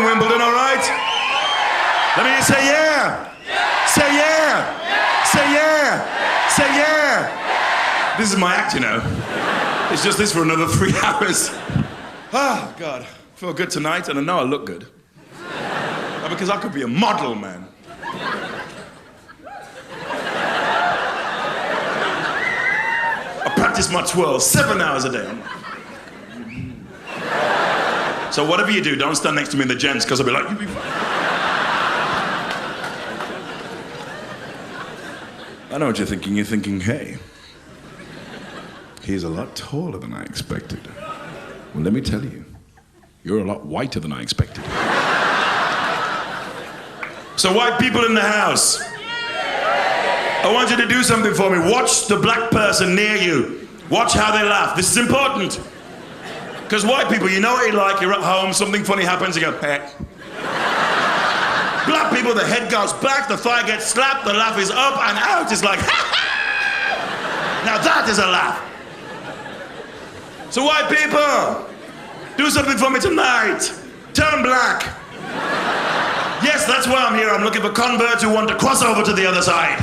doing, Wimbledon, all right? Let me hear you say yeah. Say yeah. Say yeah. Say yeah. This is my act, you know. It's just this for another 3 hours. Oh, God. I feel good tonight, and I know I look good. Because I could be a model, man. I practice my twirl 7 hours a day. So whatever you do, don't stand next to me in the gents, because I'll be like, you be fine. I know what you're thinking. You're thinking, hey, he's a lot taller than I expected. Well, let me tell you, you're a lot whiter than I expected. So white people in the house, I want you to do something for me. Watch the black person near you. Watch how they laugh. This is important. Because white people, you know what you like, you're at home, something funny happens, you go, hey. Black people, the head goes back, the thigh gets slapped, the laugh is up and out. It's like, ha ha! Now that is a laugh. So white people, do something for me tonight. Turn black. Yes, that's why I'm here. I'm looking for converts who want to cross over to the other side.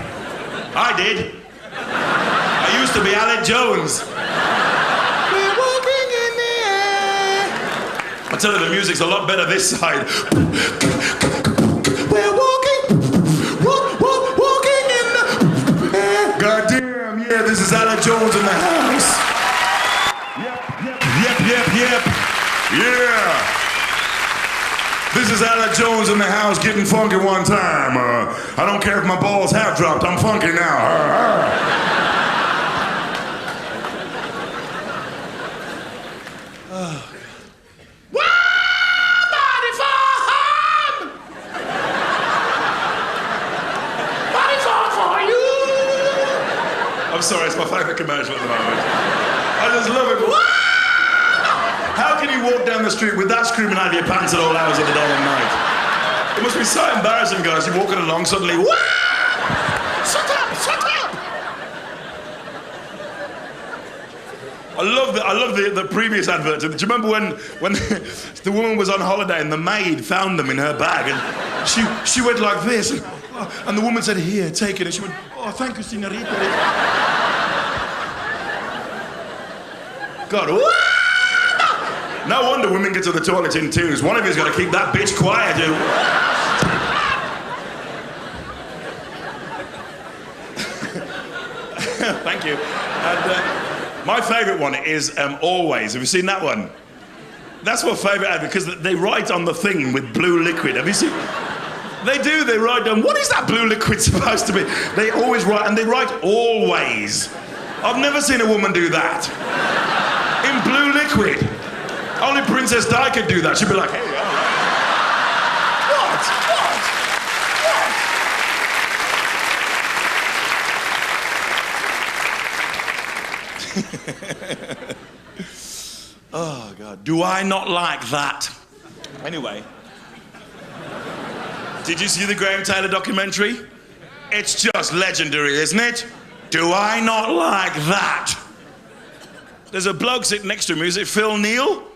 I did. I used to be Alec Jones. We're walking in the air. I tell you, the music's a lot better this side. We're walking in the air. God damn, yeah, this is Alec Jones in the house. Yep. Yeah. This is Alec Jones in the house getting funky one time. I don't care if my balls have dropped, I'm funky now. Body for home! Body for you! I'm sorry, it's my favorite commercial at the moment. I just love it. How can you walk down the street with that screaming out of your pants at all hours of the day and night? It must be so embarrassing, guys. You're walking along, suddenly, wah! Shut up! I love the previous advert. Do you remember when the woman was on holiday and the maid found them in her bag and she went like this and the woman said, here, take it. And she went, oh, thank you, señorita. God, wah! No wonder women get to the toilet in twos. One of you's got to keep that bitch quiet, dude. Thank you. And my favourite one is Always. Have you seen that one? That's my favourite because they write on the thing with blue liquid. Have you seen? They do. They write down, what is that blue liquid supposed to be? They always write, and they write always. I've never seen a woman do that. In blue liquid. Only Princess Di could do that. She'd be like, hey, all right. What? Oh, God. Do I not like that? Anyway. Did you see the Graham Taylor documentary? It's just legendary, isn't it? Do I not like that? There's a bloke sitting next to me. Is it Phil Neal?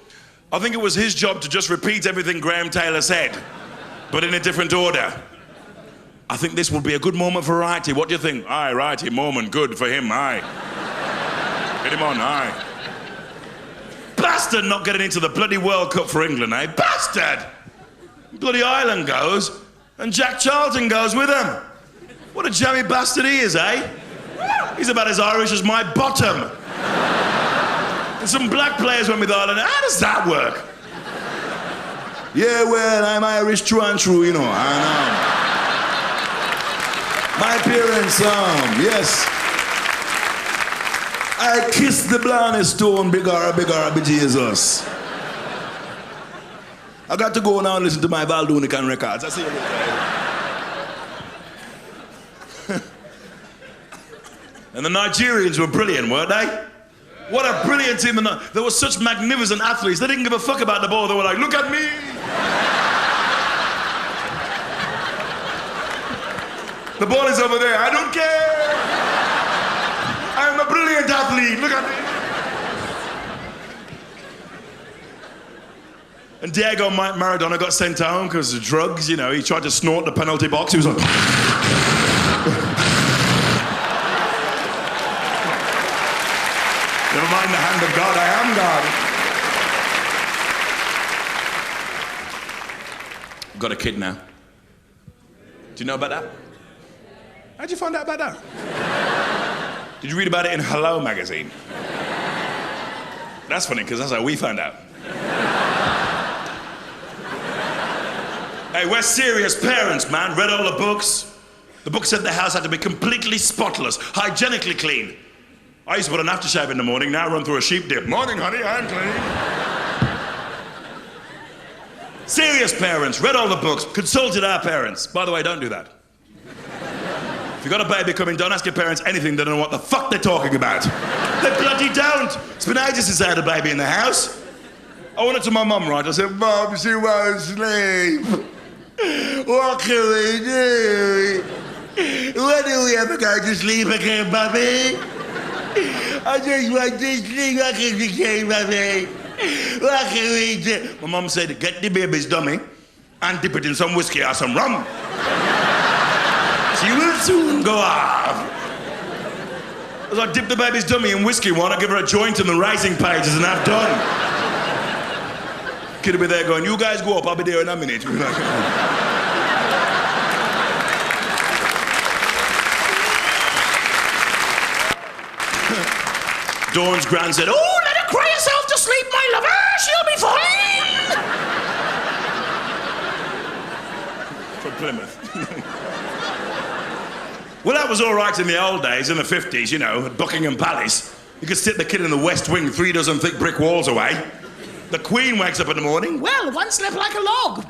I think it was his job to just repeat everything Graham Taylor said, but in a different order. I think this will be a good moment for Righty. What do you think? Aye, Righty, moment, good for him, aye. Get him on, aye. Bastard not getting into the bloody World Cup for England, eh? Bastard! Bloody Ireland goes, and Jack Charlton goes with him. What a jammy bastard he is, eh? He's about as Irish as my bottom. And some black players went with Ireland. How does that work? Yeah, well, I'm Irish true and true, you know. I know. My parents, yes. I kissed the blonde stone, bigger, be Jesus. I got to go now and listen to my Valdunican records. I see you later. And the Nigerians were brilliant, weren't they? What a brilliant team. There were such magnificent athletes. They didn't give a fuck about the ball. They were like, look at me. The ball is over there. I don't care. I'm a brilliant athlete. Look at me. And Diego Maradona got sent home because of drugs, you know. He tried to snort the penalty box. He was like... Never mind the hand of God, I am God. I've got a kid now. Do you know about that? How'd you find out about that? Did you read about it in Hello magazine? That's funny, because that's how we found out. Hey, we're serious parents, man. Read all the books. The book said the house had to be completely spotless, hygienically clean. I used to put an aftershave in the morning, now I run through a sheep dip. Morning, honey, I'm clean. Serious parents, read all the books, consulted our parents. By the way, don't do that. If you've got a baby coming, don't ask your parents anything they don't know what the fuck they're talking about. They bloody don't. It's been ages since I had a baby in the house. I went up to my mum, right? I said, Mum, she won't sleep. What can we do? When do we ever go to sleep again, Mummy? I just want to sleep again, Mummy. What can we do? My mum said, get the baby's dummy and dip it in some whiskey or some rum. She will soon go off. As I dip the baby's dummy in whiskey, why not give her a joint in the racing pages and have done? Kid will be there going, you guys go up, I'll be there in a minute. Dawn's gran said, oh, let her cry herself to sleep, my lover, she'll be fine. From Plymouth. Well, that was all right in the old days, in the 50s, you know, at Buckingham Palace. You could sit the kid in the West Wing 3 dozen thick brick walls away. The Queen wakes up in the morning, well, one slept like a log.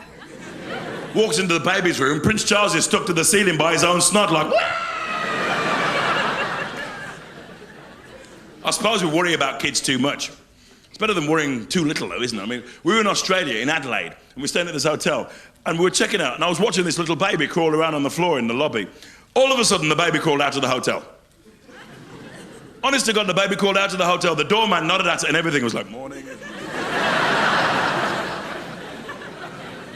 Walks into the baby's room, Prince Charles is stuck to the ceiling by his own snot like... I suppose we worry about kids too much. It's better than worrying too little, though, isn't it? I mean, we were in Australia, in Adelaide, and we were staying at this hotel, and we were checking out, and I was watching this little baby crawl around on the floor in the lobby. All of a sudden, the baby crawled out of the hotel. Honest to God, the baby crawled out of the hotel. The doorman nodded at it, and everything was like, morning.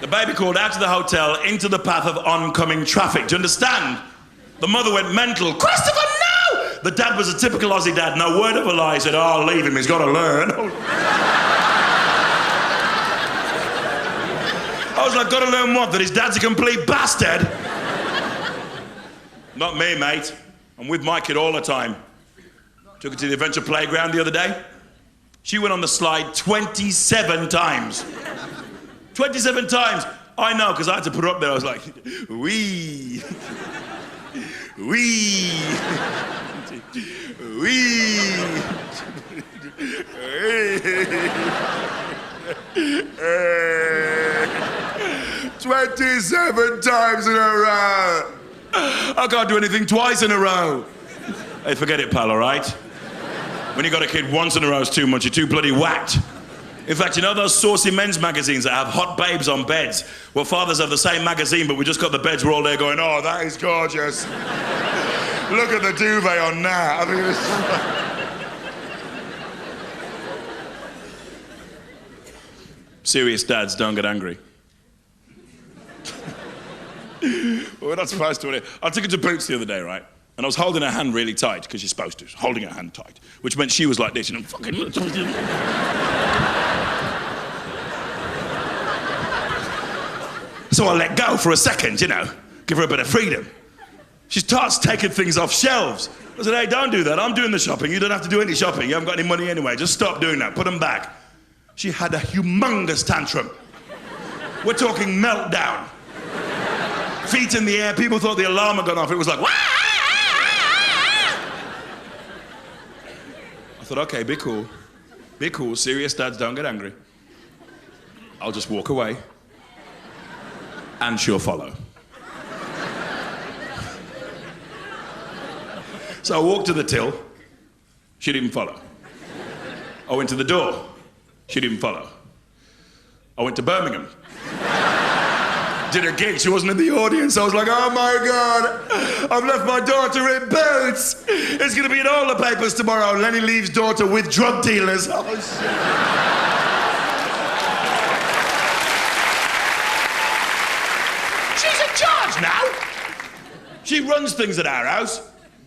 The baby crawled out of the hotel into the path of oncoming traffic. Do you understand? The mother went mental. Christopher, no! The dad was a typical Aussie dad. No word of a lie. He said, oh, leave him. He's got to learn. I was like, got to learn what? That his dad's a complete bastard? Not me, mate. I'm with my kid all the time. Took her to the adventure playground the other day. She went on the slide 27 times. 27 times. I know, because I had to put her up there. I was like, wee. Wee. Wee. 27 times in a row. I can't do anything twice in a row. Hey, forget it, pal, all right? When you got a kid once in a row, it's too much. You're too bloody whacked. In fact, you know those saucy men's magazines that have hot babes on beds? Well, fathers have the same magazine, but we just got the beds. We're all there going, oh, that is gorgeous. Look at the duvet on that. I mean, serious dads don't get angry. Well, we're not supposed to. I took her to Boots the other day, right? And I was holding her hand really tight, because you're supposed to, holding her hand tight, which meant she was like this, and I'm fucking... So I let go for a second, you know, give her a bit of freedom. She starts taking things off shelves. I said, hey, don't do that. I'm doing the shopping. You don't have to do any shopping. You haven't got any money anyway. Just stop doing that. Put them back. She had a humongous tantrum. We're talking meltdown. Feet in the air. People thought the alarm had gone off. It was like, wah! I thought, okay, be cool. Be cool. Serious dads don't get angry. I'll just walk away. And she'll follow. So I walked to the till. She didn't follow. I went to the door. She didn't follow. I went to Birmingham. Did a gig, she wasn't in the audience. I was like, oh my God, I've left my daughter in Boots. It's gonna be in all the papers tomorrow. Lenny leaves daughter with drug dealers. Oh, shit. She runs things at our house.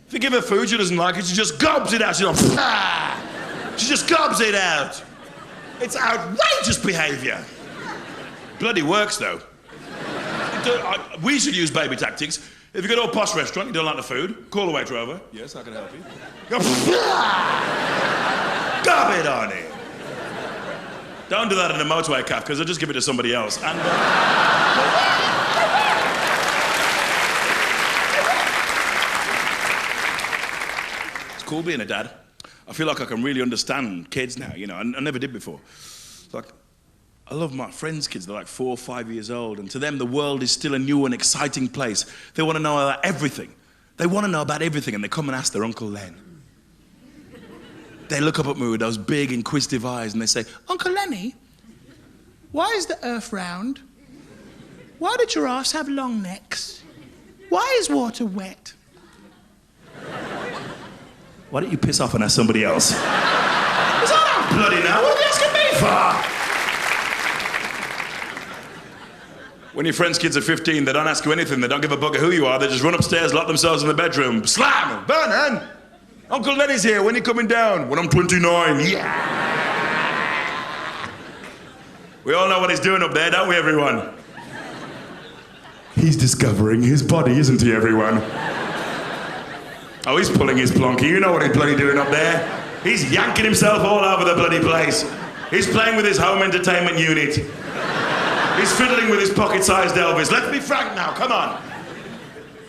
If you give her food she doesn't like it, she just gobs it out. She's like, ah! She just gobs it out. It's outrageous behaviour. Bloody works, though. We should use baby tactics. If you go to a posh restaurant, you don't like the food, call the waiter over. Yes, I can help you. Go, gob it on it. Don't do that in a motorway caf, because they'll just give it to somebody else. And, it's cool being a dad. I feel like I can really understand kids now, you know. I never did before. Like, I love my friends' kids. They're like 4 or 5 years old, and to them, the world is still a new and exciting place. They want to know about everything. They want to know about everything, and they come and ask their Uncle Len. They look up at me with those big, inquisitive eyes, and they say, Uncle Lenny, why is the earth round? Why do giraffes have long necks? Why is water wet? Why don't you piss off and ask somebody else? Is that not bloody now? What are they asking me for? When your friends' kids are 15, they don't ask you anything, they don't give a bugger who you are, they just run upstairs, lock themselves in the bedroom, slam! Vernon! Uncle Lenny's here, when are you coming down? When I'm 29, yeah! We all know what he's doing up there, don't we, everyone? He's discovering his body, isn't he, everyone? Oh, he's pulling his plonky, you know what he's bloody doing up there. He's yanking himself all over the bloody place. He's playing with his home entertainment unit. He's fiddling with his pocket-sized Elvis. Let's be frank now, come on.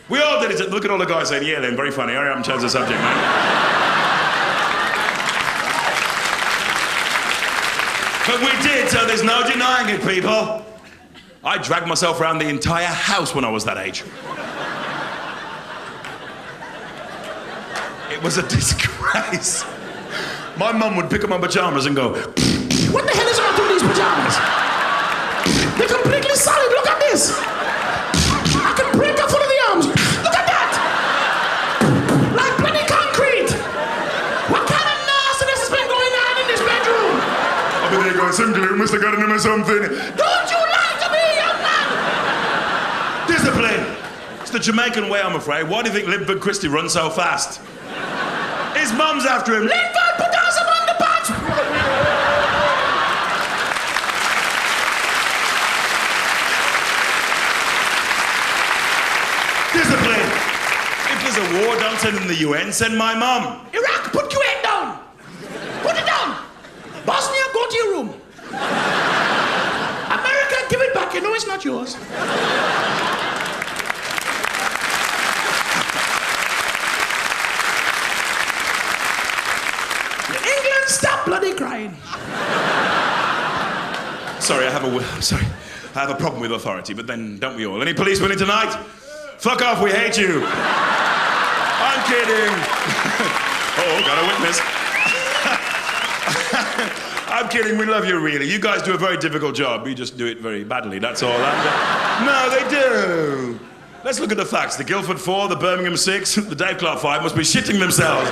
We all did it. Look at all the guys saying, yeah, then, very funny. Hurry up and change the subject, man. But we did, so there's no denying it, people. I dragged myself around the entire house when I was that age. It was a disgrace. My mum would pick up my pajamas and go, what the hell is wrong with these pajamas? They're completely solid, look at this. I can break off one of the arms. Look at that! Like bloody concrete! What kind of nastiness has been going on in this bedroom? I'll be there going, some glue must have got in him or something. Don't you lie to me, young man! Discipline! It's the Jamaican way, I'm afraid. Why do you think Linford Christie runs so fast? His mum's after him. Linford, put down some underpants! Discipline. If there's a war, don't send in the UN, send my mum. Iraq, put Kuwait down. Put it down. Bosnia, go to your room. America, give it back. You know it's not yours. England, stop bloody crying. Sorry, I have a problem with authority, but then don't we all? Any policemen in tonight? Fuck off, we hate you. I'm kidding. Oh, got a witness. I'm kidding, we love you really. You guys do a very difficult job. You just do it very badly, that's all. No, they do. Let's look at the facts. The Guildford 4, the Birmingham 6, the Dave Clark 5 must be shitting themselves.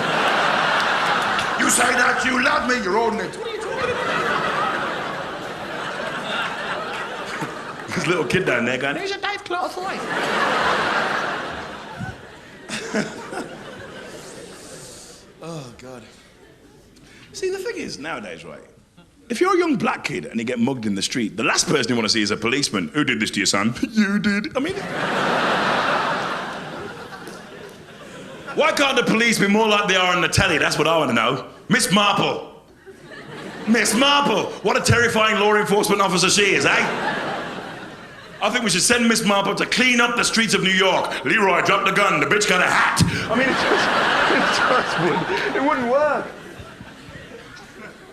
You say that, you love me, you're holding it. What are you talking about? This little kid down there going, here's a Dave Clark 5. Oh, God. See, the thing is, nowadays, right, if you're a young black kid and you get mugged in the street, the last person you want to see is a policeman. Who did this to your son? You did. I mean... Why can't the police be more like they are on the telly? That's what I want to know. Miss Marple. Miss Marple. What a terrifying law enforcement officer she is, eh? I think we should send Miss Marple to clean up the streets of New York. Leroy dropped the gun, the bitch got a hat. I mean, it wouldn't work.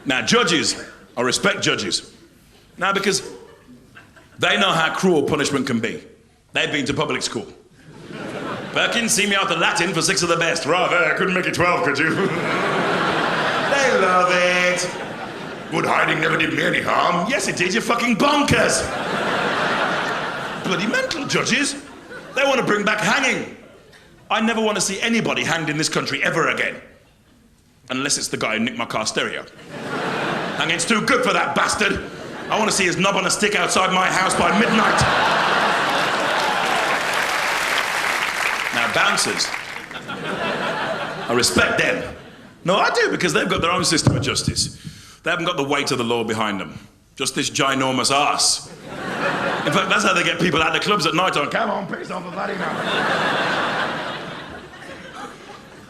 Now, judges, I respect judges. Now, because they know how cruel punishment can be. They've been to public school. Perkins, see me out the Latin for 6 of the best. Rather, couldn't make it 12, could you? They love it. Good hiding never did me any harm. Yes, it did, you fucking bonkers. Bloody mental judges. They want to bring back hanging. I never want to see anybody hanged in this country ever again. Unless it's the guy who nicked my car stereo. Hanging's too good for that bastard. I want to see his knob on a stick outside my house by midnight. Now Bouncers. I respect them. No, I do, because they've got their own system of justice. They haven't got the weight of the law behind them. Just this ginormous arse. In fact, that's how they get people out of the clubs at night on. Come on, piss off a buddy now.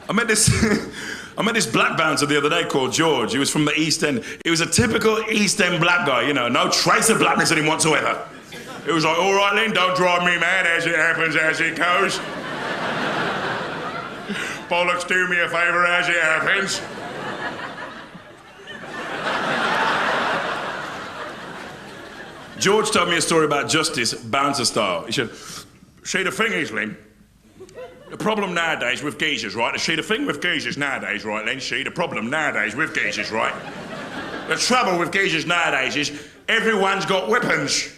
I met this black bouncer the other day called George. He was from the East End. He was a typical East End black guy, you know, no trace of blackness in him whatsoever. He was like, all right, Lynn, don't drive me mad, as it happens, as it goes. Bollocks, do me a favour, as it happens. George told me a story about justice, bouncer style. He said, see, the thing is, Lynn, the problem nowadays with geezers, right? See, the thing with geezers nowadays, right, Lynn? See, the problem nowadays with geezers, right? The trouble with geezers nowadays is everyone's got weapons.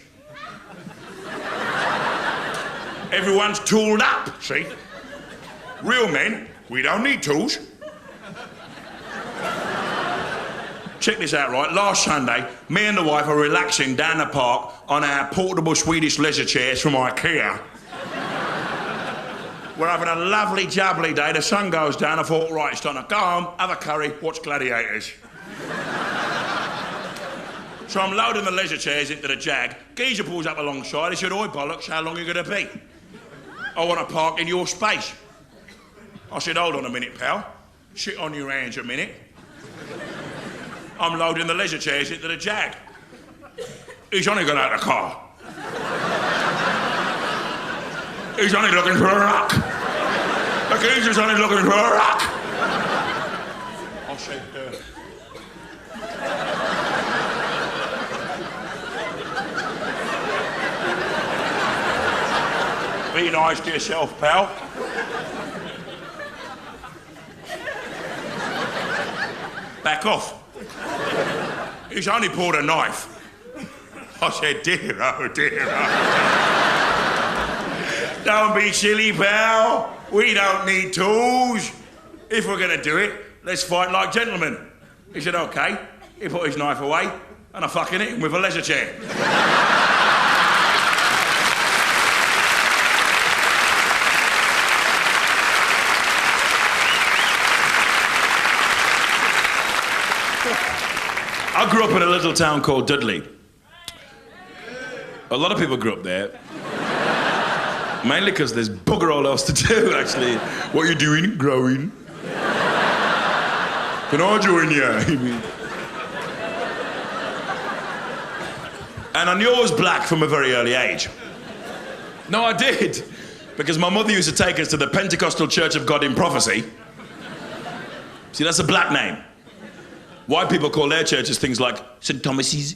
Everyone's tooled up, see? Real men, we don't need tools. Check this out, right? Last Sunday, me and the wife are relaxing down the park on our portable Swedish leisure chairs from IKEA. We're having a lovely, jubbly day. The sun goes down. I thought, right, it's time to go home, have a curry, watch Gladiators. So I'm loading the leisure chairs into the Jag. Geezer pulls up alongside. He said, oi, bollocks, how long are you going to be? I want to park in your space. I said, hold on a minute, pal. Sit on your hands a minute. I'm loading the leisure chairs into the Jag. He's only got out of the car. He's only looking for a rock. The geezer's only looking for a rock. I said, be nice to yourself, pal. Back off. He's only pulled a knife. I said, dear, oh, dear, oh. Don't be silly, pal. We don't need tools. If we're going to do it, let's fight like gentlemen. He said, OK. He put his knife away, and I fucking hit him with a leisure chair. I grew up in a little town called Dudley. A lot of people grew up there. Mainly because there's bugger all else to do, actually. What are you doing? Growing. Can I join you? And I knew I was black from a very early age. No, I did. Because my mother used to take us to the Pentecostal Church of God in Prophecy. See, that's a black name. White people call their churches things like St. Thomas's.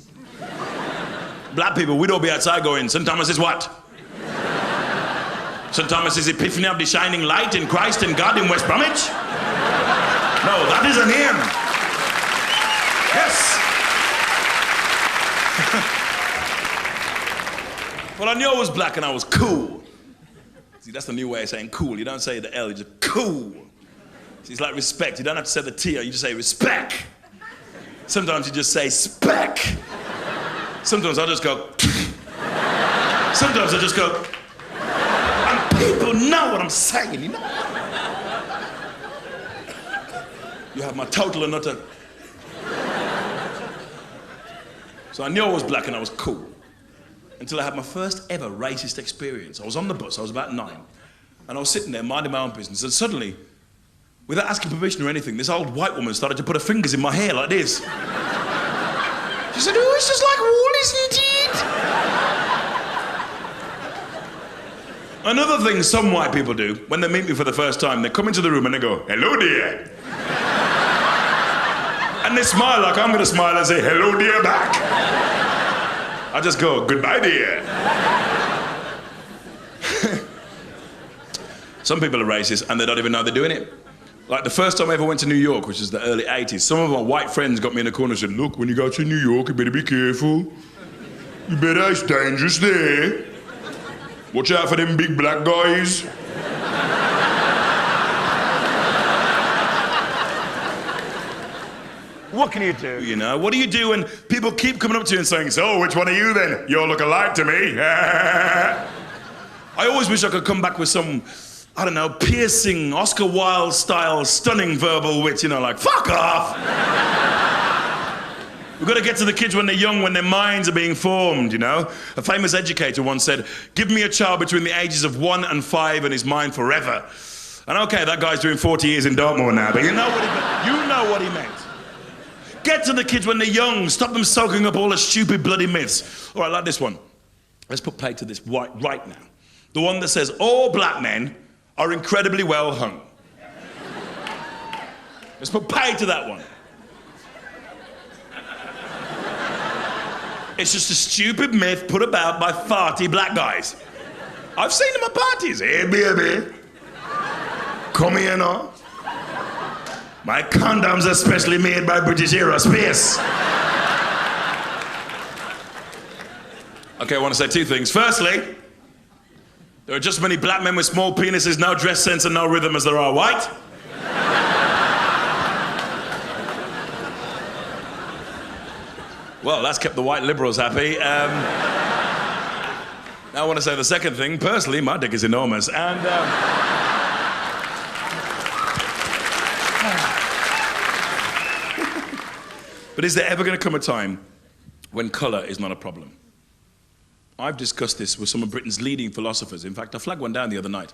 Black people, we'd all be outside going, St. Thomas is what? St. Thomas' Epiphany of the Shining Light in Christ and God in West Bromwich? No, that isn't him. Yes. Well, I knew I was black and I was cool. See, that's the new way of saying cool. You don't say the L, you just cool. See, it's like respect. You don't have to say the T, you just say respect. Sometimes you just say spec. Sometimes I just go. Sometimes I just go. And people know what I'm saying, you know? You have my total and utter. So I knew I was black and I was cool. Until I had my first ever racist experience. I was on the bus, I was about 9. And I was sitting there minding my own business. And suddenly, without asking permission or anything, this old white woman started to put her fingers in my hair like this. She said, oh, it's just like wool, isn't it? Another thing some white people do, when they meet me for the first time, they come into the room and they go, hello, dear. And they smile like I'm going to smile and say, hello, dear, back. I just go, goodbye, dear. Some people are racist and they don't even know they're doing it. Like the first time I ever went to New York, which is the early 80s, some of my white friends got me in a corner and said, look, when you go to New York, you better be careful. You better, it's dangerous there. Watch out for them big black guys. What can you do? You know, what do you do when people keep coming up to you and saying, so, which one are you then? You all look alike to me. I always wish I could come back with some I don't know, piercing, Oscar Wilde style, stunning verbal wit, you know, like, fuck off! We've got to get to the kids when they're young, when their minds are being formed, you know? A famous educator once said, give me a child between the ages of 1 and 5 and his mind forever. And okay, that guy's doing 40 years in Dartmoor now, but you know what he meant. You know what he meant. Get to the kids when they're young. Stop them soaking up all the stupid bloody myths. All right, like this one. Let's put play to this right now. The one that says, all black men are incredibly well hung. Let's put play to that one. It's just a stupid myth put about by farty black guys. I've seen them at parties. Hey, baby. Come here now. My condoms are specially made by British Aerospace. Okay, I want to say 2 things. Firstly, there are just as many black men with small penises, no dress sense and no rhythm as there are white. Well, that's kept the white liberals happy. Now I want to say the second thing. Personally, my dick is enormous. And, but is there ever going to come a time when colour is not a problem? I've discussed this with some of Britain's leading philosophers. In fact, I flagged one down the other night.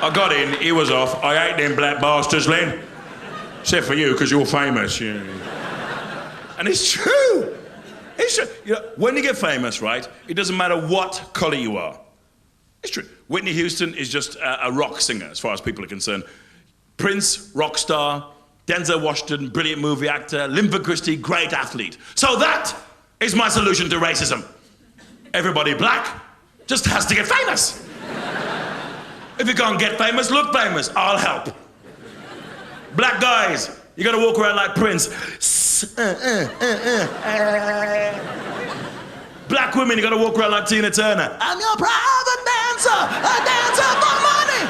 I got in, he was off. I hate them black bastards, Len. Except for you, because you're famous. Yeah. And it's true. It's true. You know, when you get famous, right, it doesn't matter what colour you are. It's true. Whitney Houston is just a rock singer, as far as people are concerned. Prince, rock star. Denzel Washington, brilliant movie actor. Linford Christie, great athlete. So that is my solution to racism. Everybody black just has to get famous. If you can't get famous, look famous. I'll help. Black guys, you gotta walk around like Prince. Black women, you gotta walk around like Tina Turner. I'm your private dancer, a dancer for money.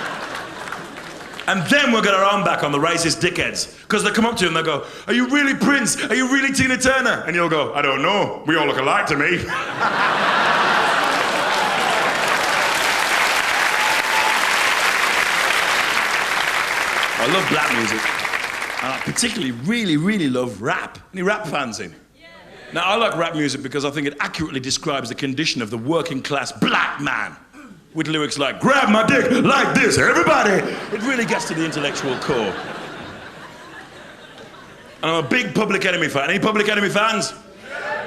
And then we'll get our arm back on the racist dickheads. Because they come up to you and they go, are you really Prince? Are you really Tina Turner? And you'll go, I don't know. We all look alike to me. I love black music. And I particularly really love rap. Any rap fans in? Yeah. Now, I like rap music because I think it accurately describes the condition of the working class black man. With lyrics like, grab my dick like this, everybody. It really gets to the intellectual core. And I'm a big Public Enemy fan. Any Public Enemy fans?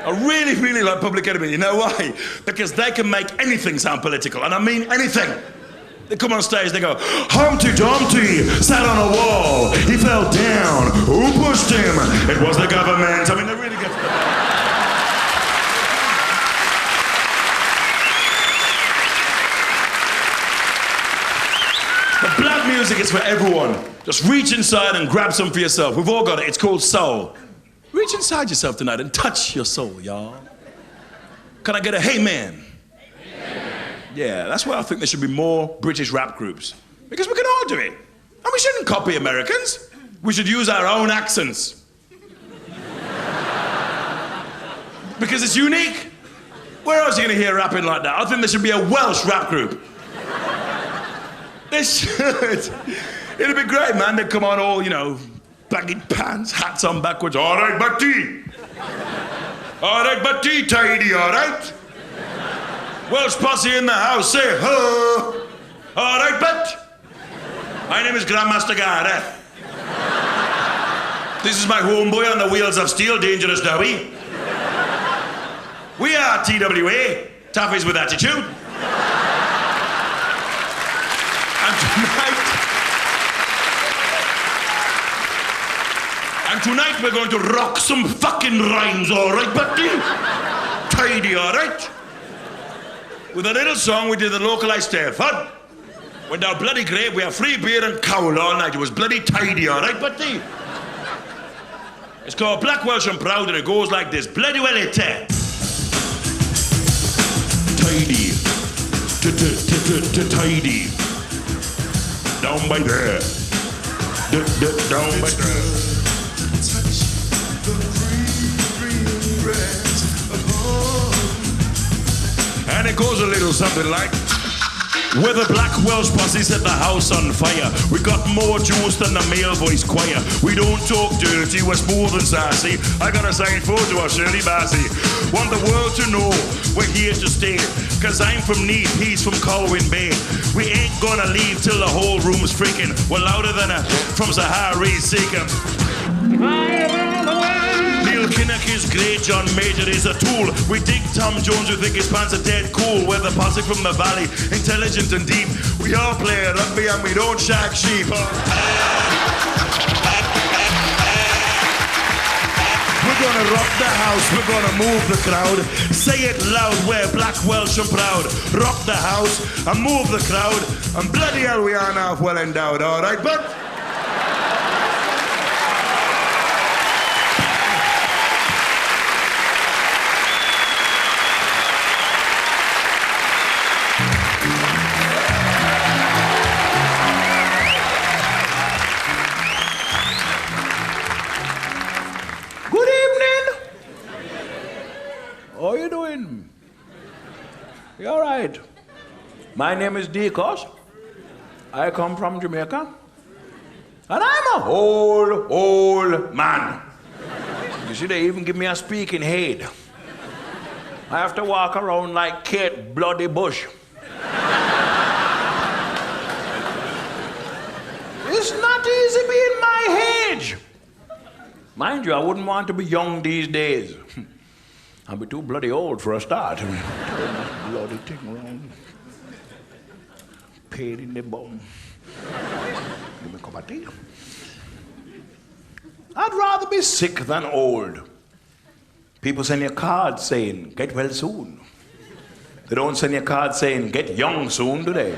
I really like Public Enemy. You know why? Because they can make anything sound political, and I mean anything. They come on stage, they go, Humpty Dumpty sat on a wall, he fell down, who pushed him? It was the government. I mean, they really get to But black music is for everyone. Just reach inside and grab some for yourself. We've all got it. It's called soul. Reach inside yourself tonight and touch your soul, y'all. Can I get a hey man? Yeah, that's why I think there should be more British rap groups. Because we can all do it. And we shouldn't copy Americans. We should use our own accents. Because it's unique. Where else are you going to hear rapping like that? I think there should be a Welsh rap group. There should. It'd be great, man. They'd come on all, you know, baggy pants, hats on backwards. All right, Batty. All right, Batty, tidy, all right? Welsh posse in the house, say ho. All right, bet. My name is Grandmaster Gareth. This is my homeboy on the wheels of steel, Dangerous Dowie. We are TWA, Toughies with Attitude. And tonight we're going to rock some fucking rhymes, all right, Batty? Tidy, all right? With a little song we did at the local Ice Fun. Went down bloody great, we had free beer and cowl all night. It was bloody tidy, all right, Batty? It's called Black Welsh and Proud, and it goes like this. Bloody well it tidy. Tidy. Down by there. Down by there. Touch the green grass upon. And it goes a little something like We're the Black Welsh posse set the house on fire. We got more juice than the male voice choir. We don't talk dirty, we're smooth and sassy. I got a signed photo of Shirley Bassey. Want the world to know we're here to stay. Cause I'm from Neath, he's from Colwyn Bay. We ain't gonna leave till the whole room's freaking. We're louder than a from Sahara Seeker. Neil Kinnock is great, John Major is a tool. We dig Tom Jones, we think his pants are dead cool. We're the posse from the valley, intelligent and deep. We all play rugby and we don't shag sheep. We're gonna rock the house, we're gonna move the crowd. Say it loud, we're Black Welsh and proud. Rock the house and move the crowd. And bloody hell we are now well endowed, alright, but... How you doing? You all right? My name is Deacos. I come from Jamaica. And I'm a old man. You see, they even give me a speaking aid. I have to walk around like Kate Bloody Bush. It's not easy being my age. Mind you, I wouldn't want to be young these days. I'll be too bloody old for a start. Turn that bloody thing around. Pain in the bum. Give me a cup of tea. I'd rather be sick than old. People send you cards saying, get well soon. They don't send you cards saying, get young soon, do they?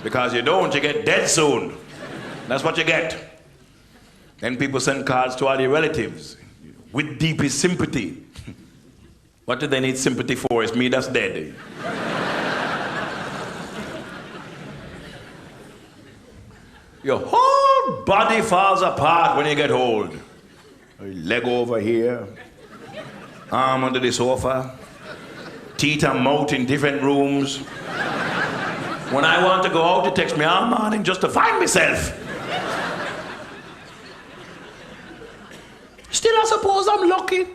Because you don't, you get dead soon. That's what you get. Then people send cards to all your relatives with deepest sympathy. What do they need sympathy for? It's me that's dead. Your whole body falls apart when you get old. Leg over here, arm under the sofa, teeth and mouth in different rooms. When I want to go out, it takes me all morning just to find myself. Still, I suppose I'm lucky.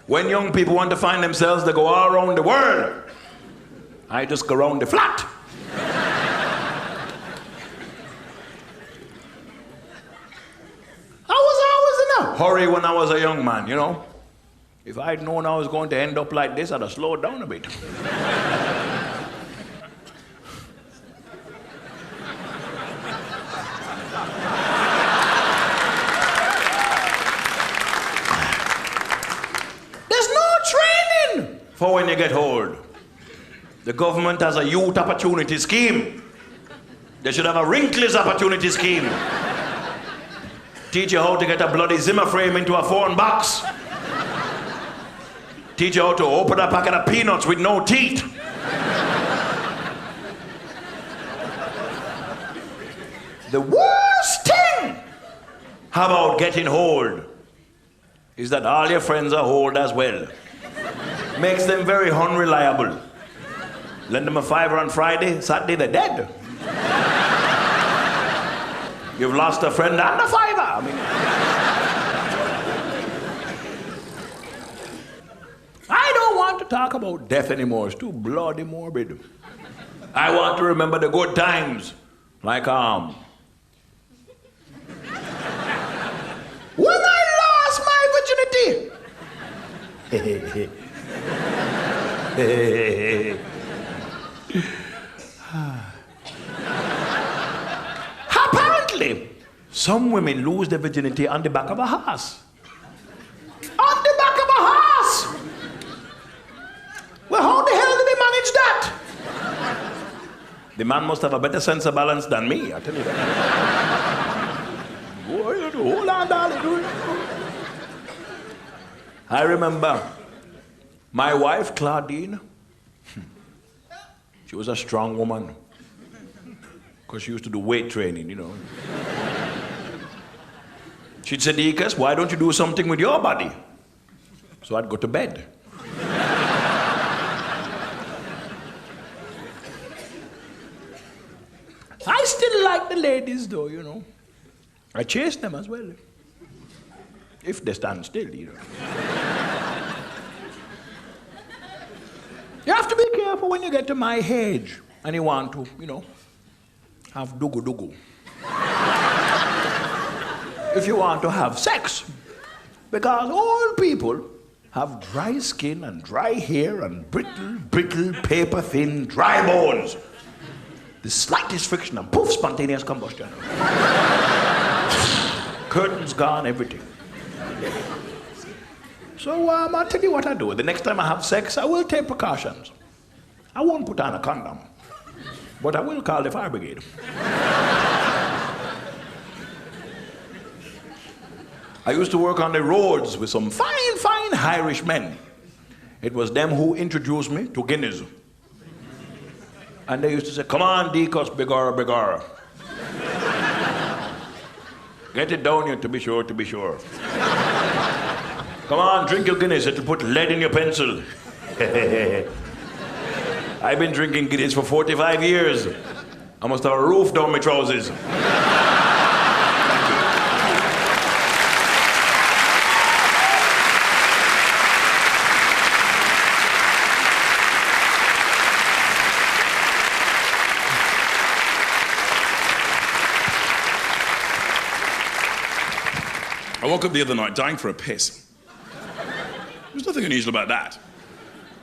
When young people want to find themselves, they go all around the world. I just go around the flat. I was always in a hurry when I was a young man, you know. If I'd known I was going to end up like this, I'd have slowed down a bit. For when you get old. The government has a youth opportunity scheme. They should have a wrinkles opportunity scheme. Teach you how to get a bloody Zimmer frame into a phone box. Teach you how to open a packet of peanuts with no teeth. The worst thing about getting old is that all your friends are old as well. Makes them very unreliable. Lend them a $5 on Friday, Saturday they're dead. You've lost a friend and a $5. I mean, I don't want to talk about death anymore. It's too bloody morbid. I want to remember the good times, like when I lost my virginity. Apparently, some women lose their virginity on the back of a horse. On the back of a horse! Well, how the hell did they manage that? The man must have a better sense of balance than me, I tell you that. Boy, hold on, darling. I remember my wife, Claudine, she was a strong woman because she used to do weight training, you know. She'd say, Deacus, why don't you do something with your body? So I'd go to bed. I still like the ladies though, you know. I chase them as well. If they stand still, you know. You have to be careful when you get to my age and you want to, you know, have dugu-dugu. If you want to have sex. Because all people have dry skin and dry hair and brittle, paper-thin, dry bones. The slightest friction and poof, spontaneous combustion. Curtains gone, everything. So I'll tell you what I do. The next time I have sex, I will take precautions. I won't put on a condom, but I will call the fire brigade. I used to work on the roads with some fine Irish men. It was them who introduced me to Guinness. And they used to say, come on, Deacos, bigger. Get it down here to be sure. Come on, drink your Guinness, it'll put lead in your pencil. I've been drinking Guinness for 45 years. I must have a roof down my trousers. I woke up the other night dying for a piss. There's nothing unusual about that,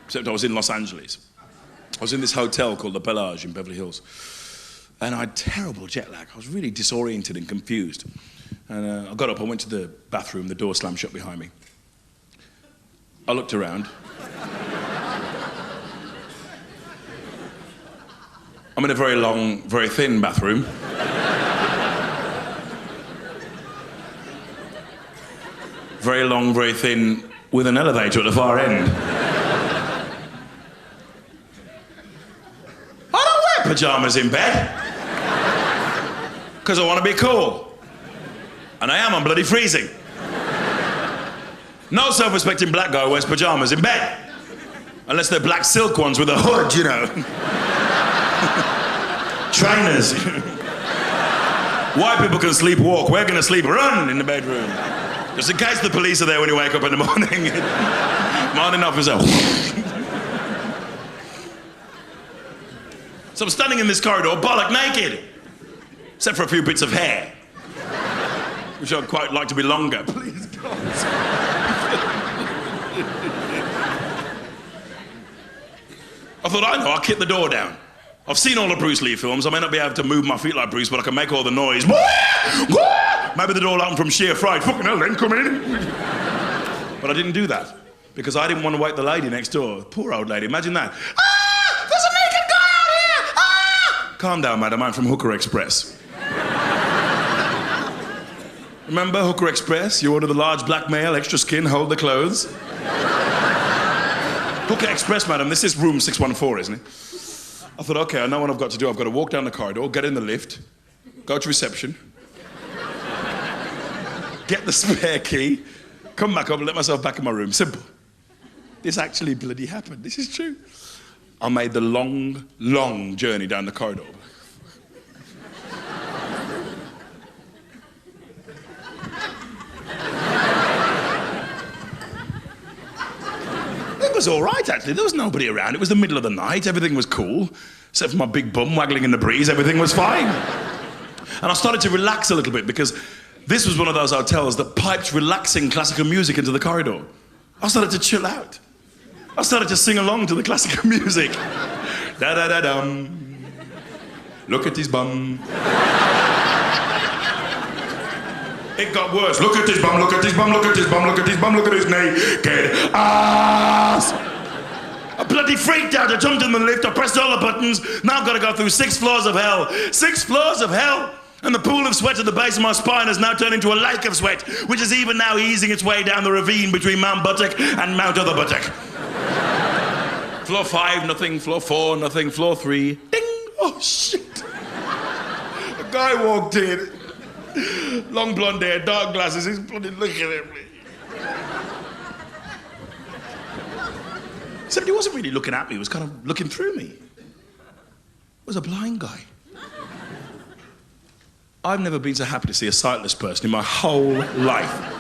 except I was in Los Angeles. I was in this hotel called the Pelage in Beverly Hills, and I had terrible jet lag. I was really disoriented and confused. And I got up, I went to the bathroom, the door slammed shut behind me. I looked around. I'm in a very long, very thin bathroom. Very long, very thin, with an elevator at the far end. I don't wear pajamas in bed. Because I want to be cool. And I am, I'm bloody freezing. No self-respecting black guy wears pajamas in bed. Unless they're black silk ones with a hood, you know. Trainers. White people can sleepwalk, we're going to sleep run in the bedroom. Just in case the police are there when you wake up in the morning. Morning officer. So I'm standing in this corridor, bollock naked. Except for a few bits of hair. Which I'd quite like to be longer. Please, God. I thought, I know, I'll kick the door down. I've seen all the Bruce Lee films. I may not be able to move my feet like Bruce, but I can make all the noise. Maybe the door opened from sheer fright. Fucking hell, then come in. But I didn't do that because I didn't want to wake the lady next door. Poor old lady, imagine that. Ah, there's a naked guy out here! Ah! Calm down, madam, I'm from Hooker Express. Remember Hooker Express? You order the large black male, extra skin, hold the clothes. Hooker Express, madam, this is room 614, isn't it? I thought, okay, I know what I've got to do. I've got to walk down the corridor, get in the lift, go to reception, get the spare key, come back up and let myself back in my room. Simple. This actually bloody happened. This is true. I made the long journey down the corridor. It was all right, actually. There was nobody around. It was the middle of the night. Everything was cool. Except for my big bum waggling in the breeze, everything was fine. And I started to relax a little bit because this was one of those hotels that piped relaxing classical music into the corridor. I started to chill out. I started to sing along to the classical music. Da-da-da-dum. Look at his bum. It got worse. Look at his bum, look at his bum, look at his bum, look at his bum, look at his naked ass. I bloody freaked out. I jumped in the lift, I pressed all the buttons. Now I've got to go through 6 floors of hell. 6 floors of hell. And the pool of sweat at the base of my spine has now turned into a lake of sweat, which is even now easing its way down the ravine between Mount Buttock and Mount Other Buttock. Floor 5, nothing. Floor 4, nothing. Floor 3, ding. Oh, shit. A guy walked in. Long blonde hair, dark glasses, he's bloody looking at me. Except he wasn't really looking at me, he was kind of looking through me. It was a blind guy. I've never been so happy to see a sightless person in my whole life.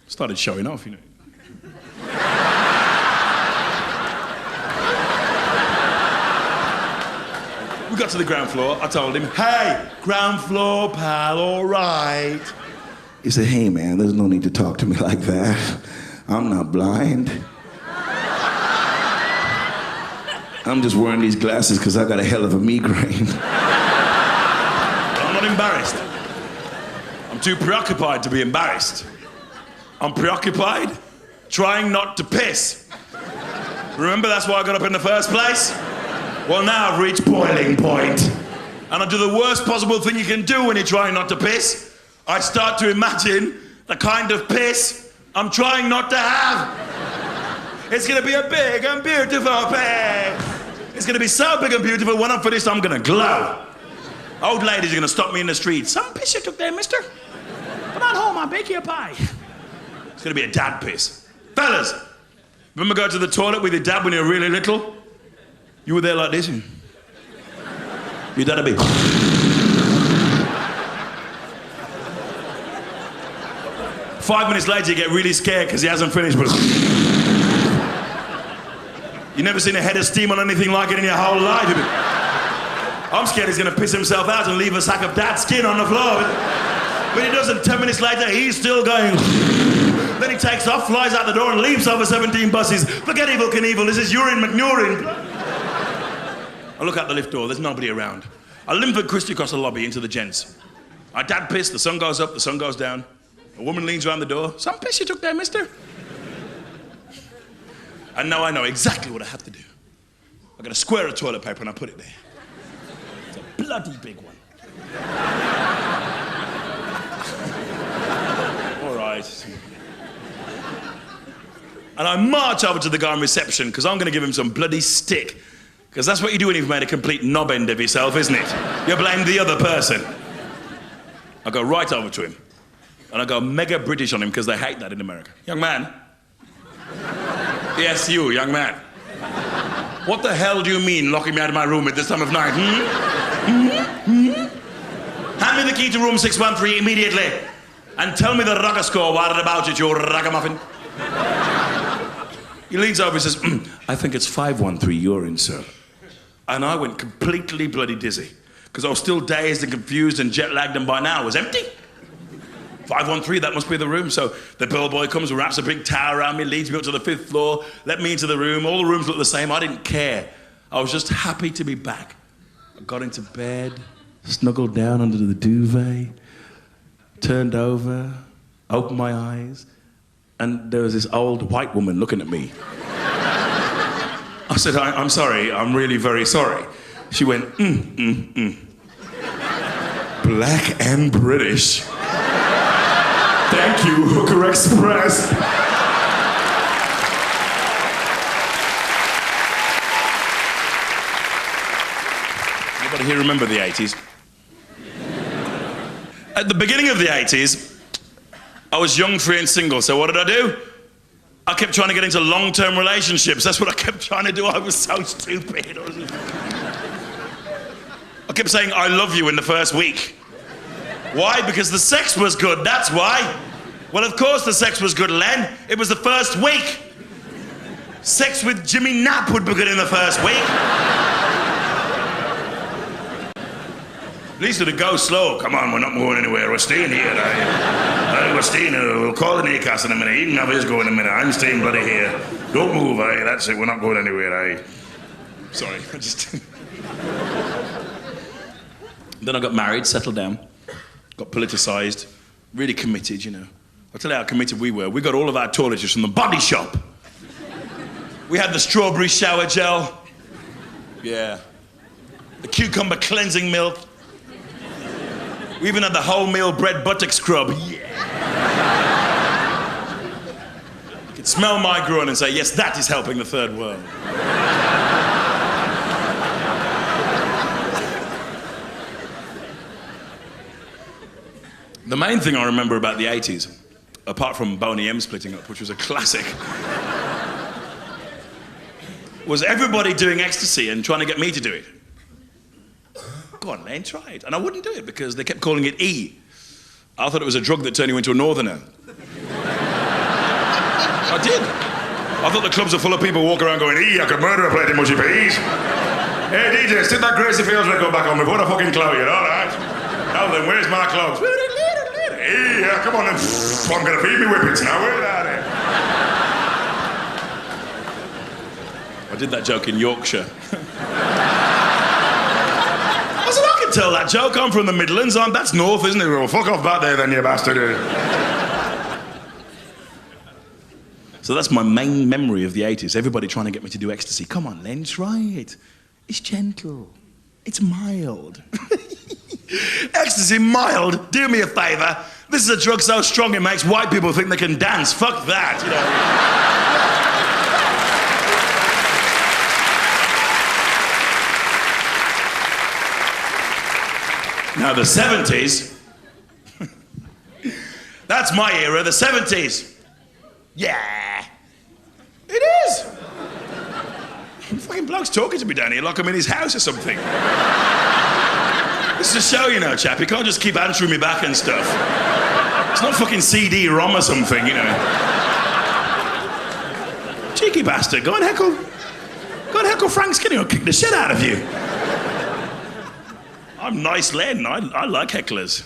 Started showing off, you know. We got to the ground floor. I told him, hey, ground floor, pal, all right. He said, hey, man, there's no need to talk to me like that. I'm not blind. I'm just wearing these glasses because I got a hell of a migraine. I'm not embarrassed. I'm too preoccupied to be embarrassed. I'm preoccupied trying not to piss. Remember, that's why I got up in the first place? Well, now I've reached boiling point. And I do the worst possible thing you can do when you're trying not to piss. I start to imagine the kind of piss I'm trying not to have. It's gonna be a big and beautiful piss. It's gonna be so big and beautiful, when I'm finished, I'm gonna glow. Old ladies are gonna stop me in the street. Some piss you took there, mister? Come on home, I'll bake you a pie. It's gonna be a dad piss. Fellas, remember going to the toilet with your dad when you were really little? You were there like this, and your dad'd be. 5 minutes later, you get really scared because he hasn't finished, but you never seen a head of steam on anything like it in your whole life. I'm scared he's gonna piss himself out and leave a sack of dad's skin on the floor. But he doesn't. 10 minutes later, he's still going. Then he takes off, flies out the door, and leaves over 17 buses. Forget Evel Knievel, this is urine McNurin. I look out the lift door, there's nobody around. I limp and Christy across the lobby into the gents. My dad pissed, the sun goes up, the sun goes down. A woman leans around the door. Some piss you took there, mister? And now I know exactly what I have to do. I got a square of toilet paper and I put it there. It's a bloody big one. All right. And I march over to the guy in reception because I'm going to give him some bloody stick. Because that's what you do when you've made a complete knob end of yourself, isn't it? You blame the other person. I go right over to him. And I go mega British on him because they hate that in America. Young man. Yes, you, young man. What the hell do you mean locking me out of my room at this time of night? Hand me the key to room 613 immediately. And tell me the rugger score what about it, you ragamuffin. He leans over and says, I think it's 513 you're in, sir. And I went completely bloody dizzy because I was still dazed and confused and jet-lagged, and by now it was empty. 513, that must be the room. So the bellboy comes, wraps a big towel around me, leads me up to the 5th floor, let me into the room. All the rooms look the same. I didn't care. I was just happy to be back. I got into bed, snuggled down under the duvet, turned over, opened my eyes, and there was this old white woman looking at me. I said, I'm sorry, I'm really very sorry. She went, Black and British. Thank you, Hooker Express. Anybody here remember the 80s? At the beginning of the 80s, I was young, free and single, so what did I do? I kept trying to get into long-term relationships. That's what I kept trying to do. I was so stupid. I kept saying, I love you in the first week. Why? Because the sex was good, that's why. Well, of course the sex was good, Len. It was the first week. Sex with Jimmy Knapp would be good in the first week. At least it'd go slow. Come on, we're not going anywhere. We're staying here. We're staying here. We'll call the Newcastle in a minute. You can have his go in a minute. I'm staying bloody here. Don't move, eh? That's it. We're not going anywhere, eh? Sorry, I just... Then I got married, settled down, got politicised, really committed, you know. I'll tell you how committed we were. We got all of our toiletries from the Body Shop. We had the strawberry shower gel. Yeah. The cucumber cleansing milk. We even had the wholemeal bread buttock scrub. Yeah. You could smell my groin and say, yes, that is helping the third world. The main thing I remember about the 80s, apart from Boney M splitting up, which was a classic, was everybody doing ecstasy and trying to get me to do it. Go on, Len, try it. And I wouldn't do it because they kept calling it E. I thought it was a drug that turned you into a northerner. I did. I thought the clubs are full of people walking around going, E, I could murder a plate of mushy peas. Hey, DJ, stick that Gracie Fields record back on me. Put a fucking clout in, all right? Now then, where's my clothes? Hey, yeah, come on then. I'm going to feed me whippets now. Where's that? I did that joke in Yorkshire. I said, I can tell that joke. I'm from the Midlands. That's north, isn't it? Well, fuck off back there then, you bastard. So that's my main memory of the 80s. Everybody trying to get me to do ecstasy. Come on, Len, try it. It's gentle. It's mild. Ecstasy, mild? Do me a favour. This is a drug so strong it makes white people think they can dance. Fuck that, you know. Now, the 70s, that's my era, the 70s. Yeah, it is. Fucking bloke's talking to me down here like I'm in his house or something. This is a show, you know, chap. You can't just keep answering me back and stuff. It's not fucking CD-ROM or something, you know. Cheeky bastard. Go and heckle Frank Skinner. He'll kick the shit out of you. I'm nice Len. I like hecklers.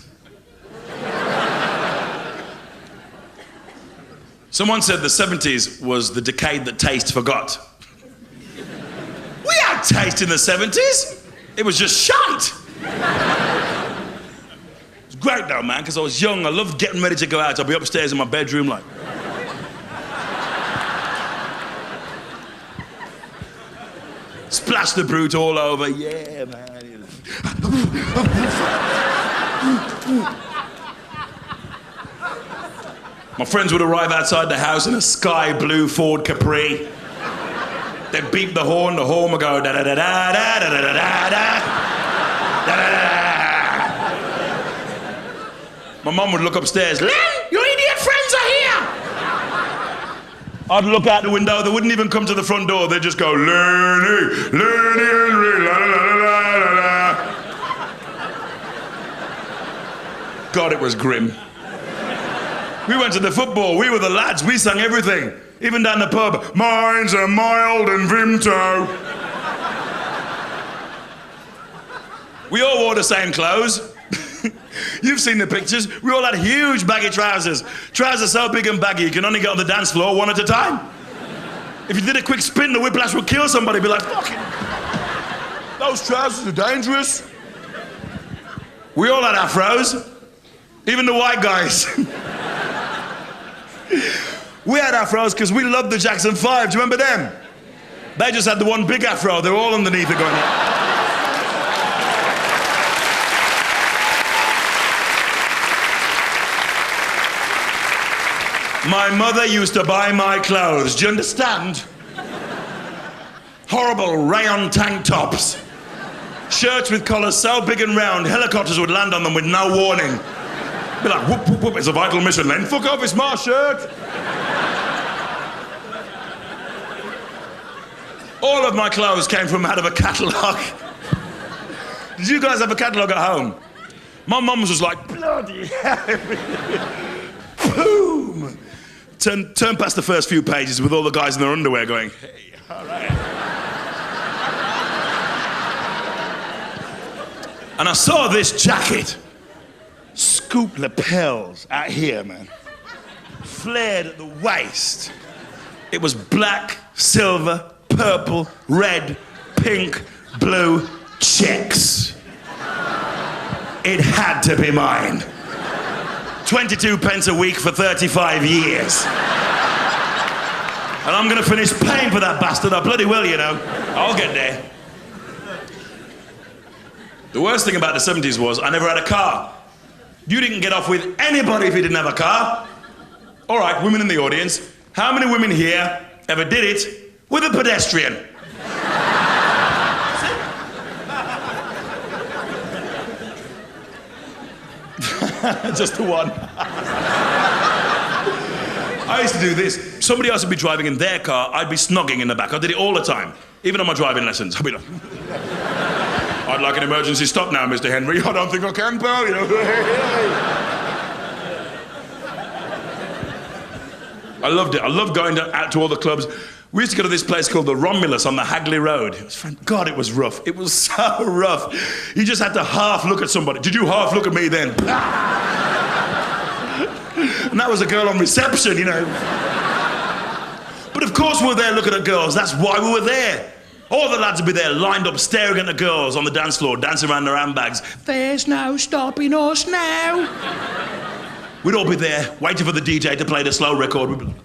Someone said the 70s was the decade that taste forgot. We had taste in the 70s. It was just shite. It was great though, man, because I was young. I loved getting ready to go out. I'd be upstairs in my bedroom like... Splash the brute all over. Yeah, man. My friends would arrive outside the house in a sky blue Ford Capri. They'd beep the horn would go da da da da da da da da da da da. My mum would look upstairs. Len, your idiot friends are here. I'd look out the window. They wouldn't even come to the front door. They'd just go Lenny, Lenny, Henry, la la la la la la. God, it was grim. We went to the football. We were the lads. We sang everything. Even down the pub. Mine's a mild and Vimto. We all wore the same clothes. You've seen the pictures. We all had huge baggy trousers. Trousers so big and baggy you can only get on the dance floor one at a time. If you did a quick spin, the whiplash would kill somebody. Be like, fucking... Those trousers are dangerous. We all had afros. Even the white guys. We had afros because we loved the Jackson 5. Do you remember them? They just had the one big afro. They were all underneath it going... My mother used to buy my clothes. Do you understand? Horrible rayon tank tops. Shirts with collars so big and round, helicopters would land on them with no warning. Be like, whoop, whoop, whoop, it's a vital mission, Len. Fuck off, it's my shirt. All of my clothes came from out of a catalogue. Did you guys have a catalogue at home? My mum's was like, bloody hell. Boom. Turn past the first few pages with all the guys in their underwear going, hey, all right. And I saw this jacket. Scoop lapels out here, man. Flared at the waist. It was black, silver, purple, red, pink, blue, checks. It had to be mine. 22 pence a week for 35 years. And I'm gonna finish paying for that bastard. I bloody will, you know. I'll get there. The worst thing about the 70s was I never had a car. You didn't get off with anybody if you didn't have a car. All right, women in the audience, how many women here ever did it with a pedestrian? Just the one. I used to do this. Somebody else would be driving in their car, I'd be snogging in the back. I did it all the time, even on my driving lessons. I'd be like... I'd like an emergency stop now, Mr. Henry. I don't think I can, pal, you know. I loved it. I loved going out to all the clubs. We used to go to this place called the Romulus on the Hagley Road. God, it was rough. It was so rough. You just had to half look at somebody. Did you half look at me then? And that was a girl on reception, you know. But of course we were there looking at girls. That's why we were there. All the lads would be there lined up staring at the girls on the dance floor, dancing around their handbags. There's no stopping us now. We'd all be there waiting for the DJ to play the slow record. We'd be like...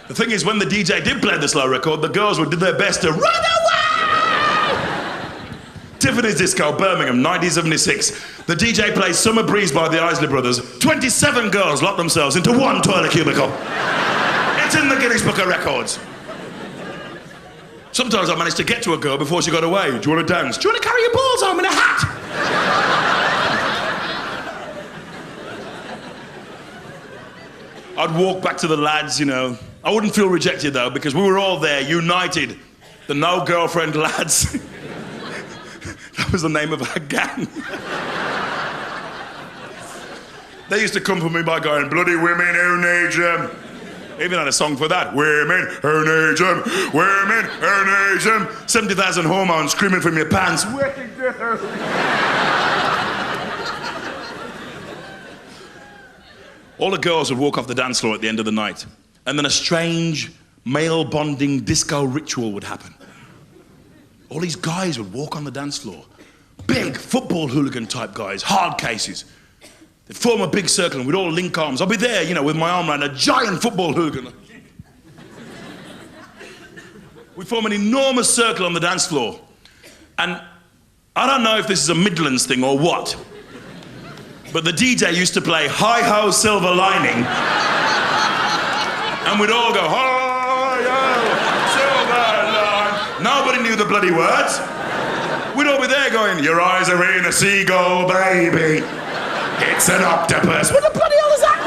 The thing is, when the DJ did play the slow record, the girls would do their best to run away! Tiffany's Disco, Birmingham, 1976. The DJ plays Summer Breeze by the Isley Brothers. 27 girls locked themselves into one toilet cubicle. It's in the Guinness Book of Records. Sometimes I managed to get to a girl before she got away. Do you want to dance? Do you want to carry your balls home in a hat? I'd walk back to the lads, you know. I wouldn't feel rejected, though, because we were all there, united. The no-girlfriend lads. That was the name of our gang. They used to come for me by going, bloody women who need them. Even had a song for that. Women who need them. Women who need them. 70,000 hormones screaming from your pants. All the girls would walk off the dance floor at the end of the night, and then a strange male bonding disco ritual would happen. All these guys would walk on the dance floor. Big football hooligan type guys, hard cases. They'd form a big circle and we'd all link arms. I'd be there, you know, with my arm around a giant football hooligan. We'd form an enormous circle on the dance floor. And I don't know if this is a Midlands thing or what, but the DJ used to play Hi-Ho Silver Lining. And we'd all go, Hi-Ho Silver Lining. Nobody knew the bloody words. We'd all be there going, your eyes are in a seagull, baby. It's an octopus. What the bloody hell does that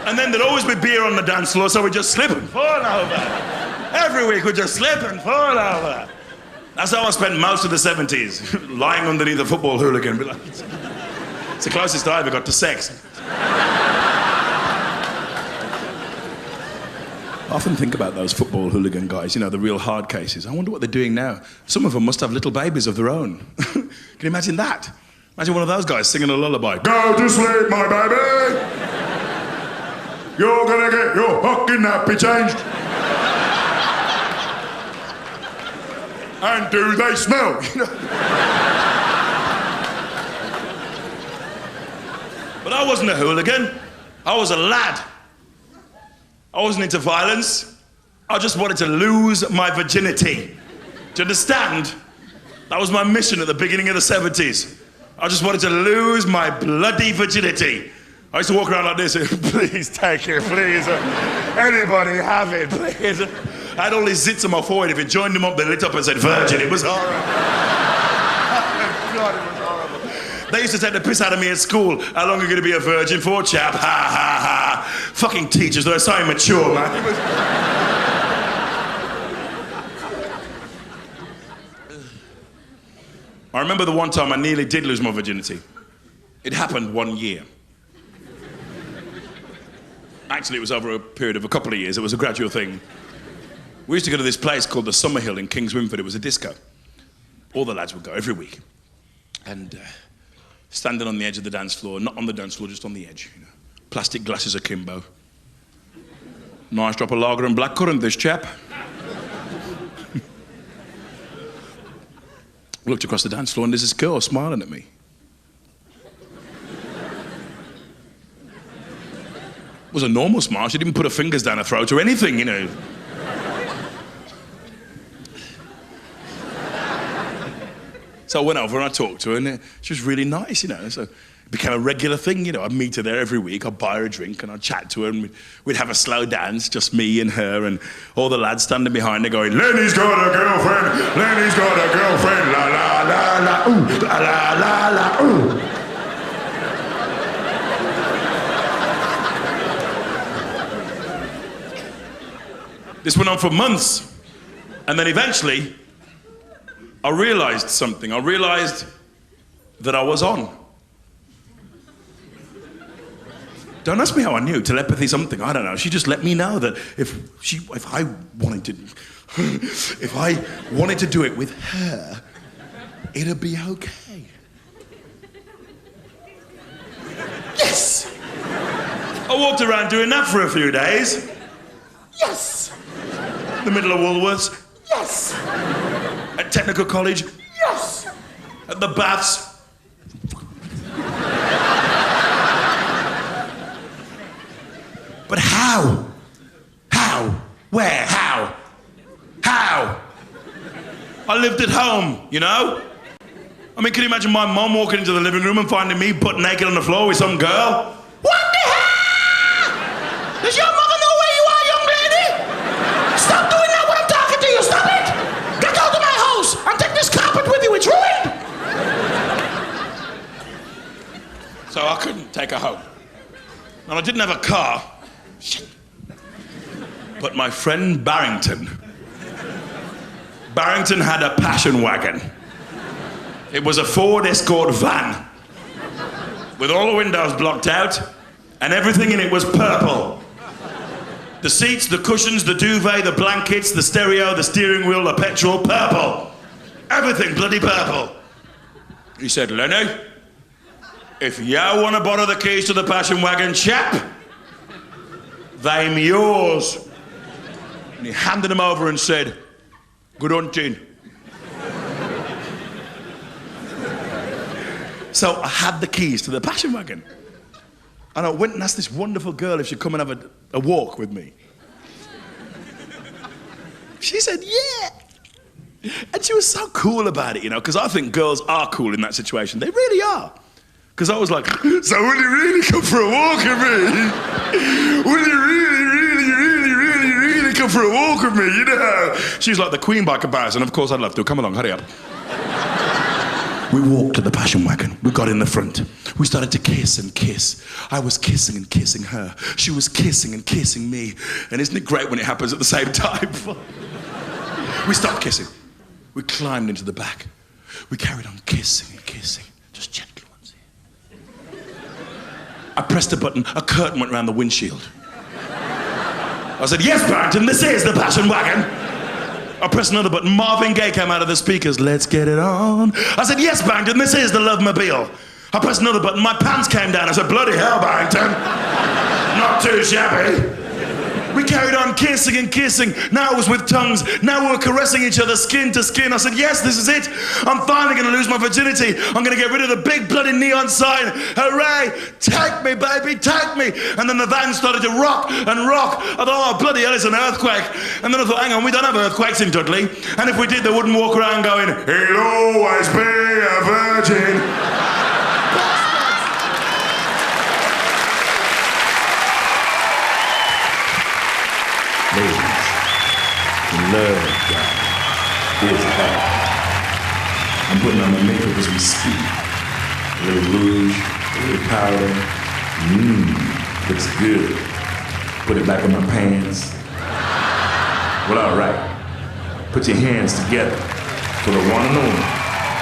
mean? And then there'd always be beer on the dance floor, so we'd just slip and fall over. Every week we'd just slip and fall over. That's how I spent most of the 70s, lying underneath a football hooligan. It's the closest I ever got to sex. I often think about those football hooligan guys, you know, the real hard cases. I wonder what they're doing now. Some of them must have little babies of their own. Can you imagine that? Imagine one of those guys singing a lullaby. Go to sleep, my baby! You're gonna get your fucking nappy changed. And do they smell? But I wasn't a hooligan. I was a lad. I wasn't into violence. I just wanted to lose my virginity. Do you understand? That was my mission at the beginning of the 70s. I just wanted to lose my bloody virginity. I used to walk around like this, please take it, please. Anybody have it, please. I had all these zits on my forehead. If you joined them up, they lit up and said virgin. It was horrible. God, it was horrible. They used to take the piss out of me at school. How long are you going to be a virgin for, chap? Ha, ha, ha. Fucking teachers, they're so immature, man. It was... I remember the one time I nearly did lose my virginity. It happened one year. Actually, it was over a period of a couple of years. It was a gradual thing. We used to go to this place called the Summerhill in Kings Winford. It was a disco. All the lads would go every week. And standing on the edge of the dance floor, not on the dance floor, just on the edge. You know. Plastic glasses akimbo. Nice drop of lager and blackcurrant, this chap. Looked across the dance floor and there's this girl smiling at me. It was a normal smile. She didn't put her fingers down her throat or anything, you know. So I went over and I talked to her and she was really nice, you know. So it became a regular thing, you know. I'd meet her there every week. I'd buy her a drink and I'd chat to her and we'd have a slow dance, just me and her and all the lads standing behind her going, Lenny's got a girlfriend, Lenny's got a girlfriend, la la la la, ooh, la la la la, ooh. This went on for months. And then eventually, I realized something. I realized that I was on. Don't ask me how I knew. Telepathy, something, I don't know. She just let me know that if I wanted to do it with her, it'd be okay. Yes! I walked around doing that for a few days. Yes! In the middle of Woolworths. Yes! At technical college. Yes! At the baths. But how? How? Where? How? How? I lived at home, you know? I mean, can you imagine my mom walking into the living room and finding me butt naked on the floor with some girl? What the hell? Does your mother know where you are, young lady? Stop doing that when I'm talking to you, stop it! Get out of my house and take this carpet with you, it's ruined! So I couldn't take her home. And I didn't have a car. Shit. But my friend Barrington had a passion wagon. It was a Ford Escort van with all the windows blocked out and everything in it was purple. The seats, the cushions, the duvet, the blankets, the stereo, the steering wheel, the petrol, purple. Everything bloody purple. He said, Lenny, if you want to borrow the keys to the passion wagon, chap, they'm yours. And he handed them over and said, good hunting. So I had the keys to the passion wagon. And I went and asked this wonderful girl if she'd come and have a walk with me. She said, yeah. And she was so cool about it, you know, because I think girls are cool in that situation. They really are. Because I was like, so will you really come for a walk with me? Will you really come for a walk with me, you know? She's like the Queen by comparison. Of course I'd love to. Come along, hurry up. We walked to the passion wagon. We got in the front. We started to kiss and kiss. I was kissing and kissing her. She was kissing and kissing me. And isn't it great when it happens at the same time? We stopped kissing. We climbed into the back. We carried on kissing and kissing. Just gently ones here. I pressed a button. A curtain went around the windshield. I said, yes, Barrington, this is the passion wagon. I pressed another button. Marvin Gaye came out of the speakers. Let's get it on. I said, yes, Barrington, this is the Love-mobile. I pressed another button. My pants came down. I said, bloody hell, Barrington. Not too shabby. We carried on kissing and kissing. Now it was with tongues. Now we were caressing each other skin to skin. I said, yes, this is it. I'm finally going to lose my virginity. I'm going to get rid of the big bloody neon sign. Hooray. Take me, baby, take me. And then the van started to rock and rock. I thought, oh, bloody hell, it's an earthquake. And then I thought, hang on, we don't have earthquakes in Dudley. And if we did, they wouldn't walk around going, he'll always be a virgin. Ladies, the love God is hot. I'm putting on my makeup as we speak. A little rouge, a little powder. Looks good. Put it back in my pants. Well, all right. Put your hands together for the one and only,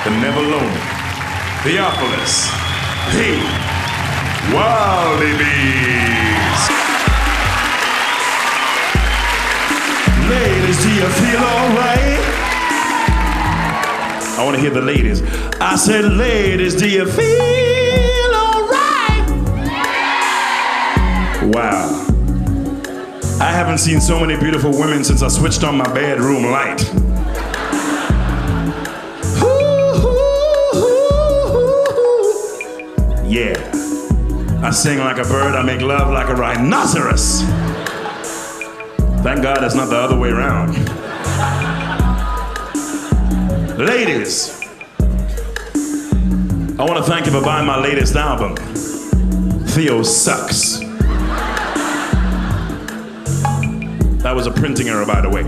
the never lonely, Theophilus, the Wildy Bees. Ladies, do you feel all right? I want to hear the ladies. I said, ladies, do you feel all right? Wow. I haven't seen so many beautiful women since I switched on my bedroom light. Yeah. I sing like a bird, I make love like a rhinoceros. Thank God that's not the other way around. Ladies, I want to thank you for buying my latest album, Theo Sucks. That was a printing error, by the way.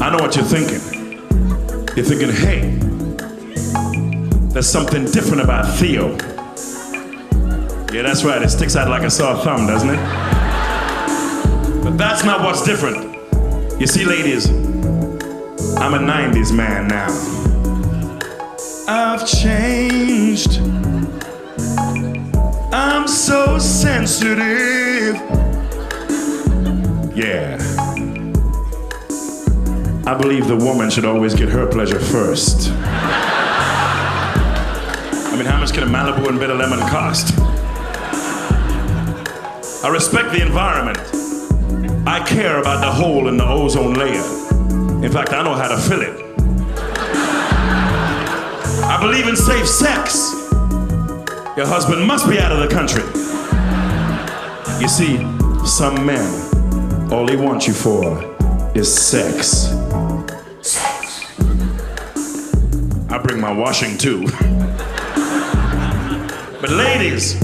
I know what you're thinking. You're thinking, hey, there's something different about Theo. Yeah, that's right. It sticks out like a sore thumb, doesn't it? But that's not what's different. You see, ladies, I'm a 90s man now. I've changed. I'm so sensitive. Yeah. I believe the woman should always get her pleasure first. I mean, how much can a Malibu and bitter lemon cost? I respect the environment. I care about the hole in the ozone layer. In fact, I know how to fill it. I believe in safe sex. Your husband must be out of the country. You see, some men, all they want you for is sex. I bring my washing too. But ladies,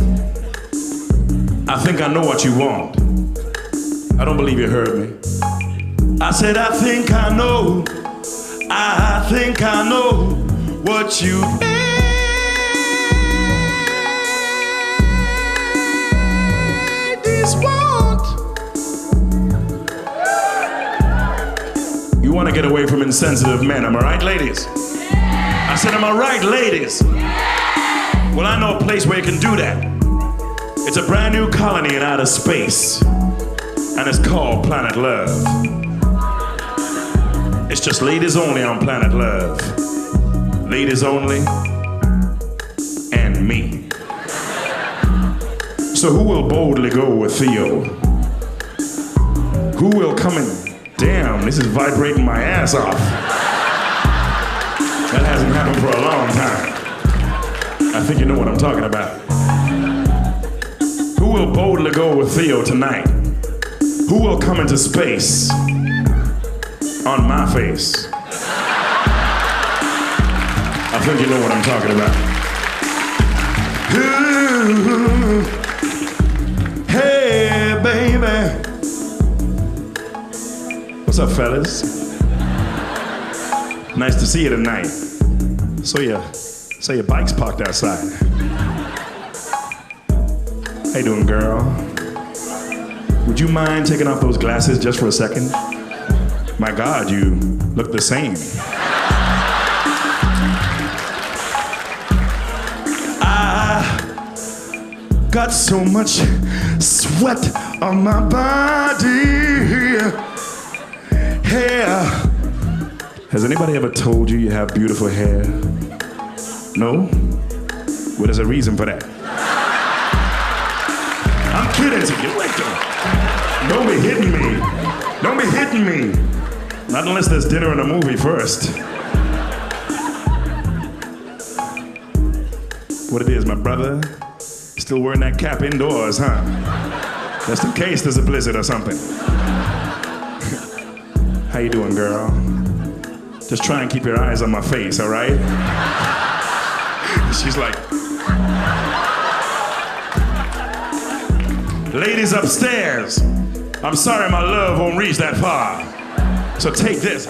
I think I know what you want. I don't believe you heard me. I said, I think I know what you ladies want. You want to get away from insensitive men, am I right, ladies? I said, am I right, ladies? Well, I know a place where you can do that. It's a brand new colony in outer space, and it's called Planet Love. It's just ladies only on Planet Love. Ladies only, and me. So who will boldly go with Theo? Who will come in? Damn, this is vibrating my ass off. That hasn't happened for a long time. I think you know what I'm talking about. Who will boldly go with Theo tonight? Who will come into space on my face? I think you know what I'm talking about. Ooh, hey, baby. What's up, fellas? Nice to see you tonight. So your bike's parked outside. How you doing, girl? Would you mind taking off those glasses just for a second? My God, you look the same. I got so much sweat on my body. Hair. Has anybody ever told you you have beautiful hair? No? Well, there's a reason for that. I'm kidding to you. Wait, don't be hitting me. Don't be hitting me. Not unless there's dinner and a movie first. What it is, my brother? Still wearing that cap indoors, huh? Just in case there's a blizzard or something. How you doing, girl? Just try and keep your eyes on my face, all right? She's like... Ladies upstairs, I'm sorry my love won't reach that far. So take this.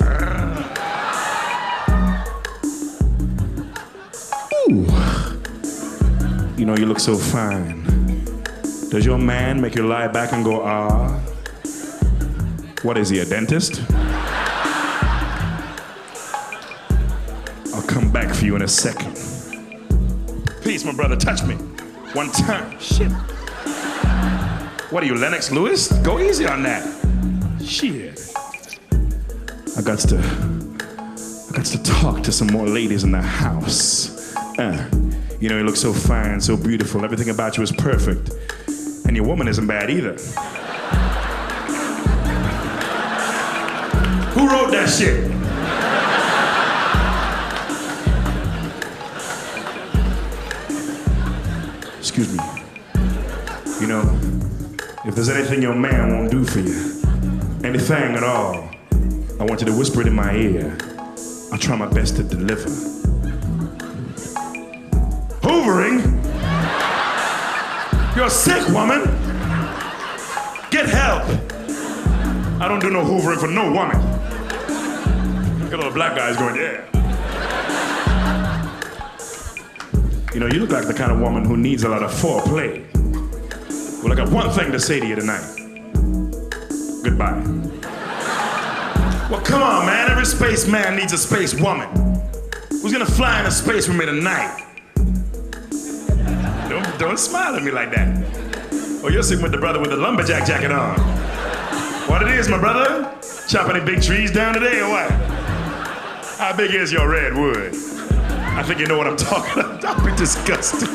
Ooh. You know, you look so fine. Does your man make you lie back and go, ah? What is he, a dentist? I'll come back for you in a second. Please, my brother, touch me. One time. Shit. What are you, Lennox Lewis? Go easy on that. Shit. I got to talk to some more ladies in the house. You know, you look so fine, so beautiful. Everything about you is perfect. And your woman isn't bad either. Who wrote that shit? Excuse me. You know, if there's anything your man won't do for you, anything at all, I want you to whisper it in my ear. I'll try my best to deliver. Hoovering? You're sick, woman. Get help. I don't do no hoovering for no woman. Look at all the black guys going, yeah. You know, you look like the kind of woman who needs a lot of foreplay. Well, I got one thing to say to you tonight. Goodbye. Well, come on, man. Every spaceman needs a space woman. Who's gonna fly into space with me tonight? Don't smile at me like that. Oh, you're sitting with the brother with the lumberjack jacket on. What it is, my brother? Chop any big trees down today or what? How big is your redwood? I think you know what I'm talking about. Don't be disgusted.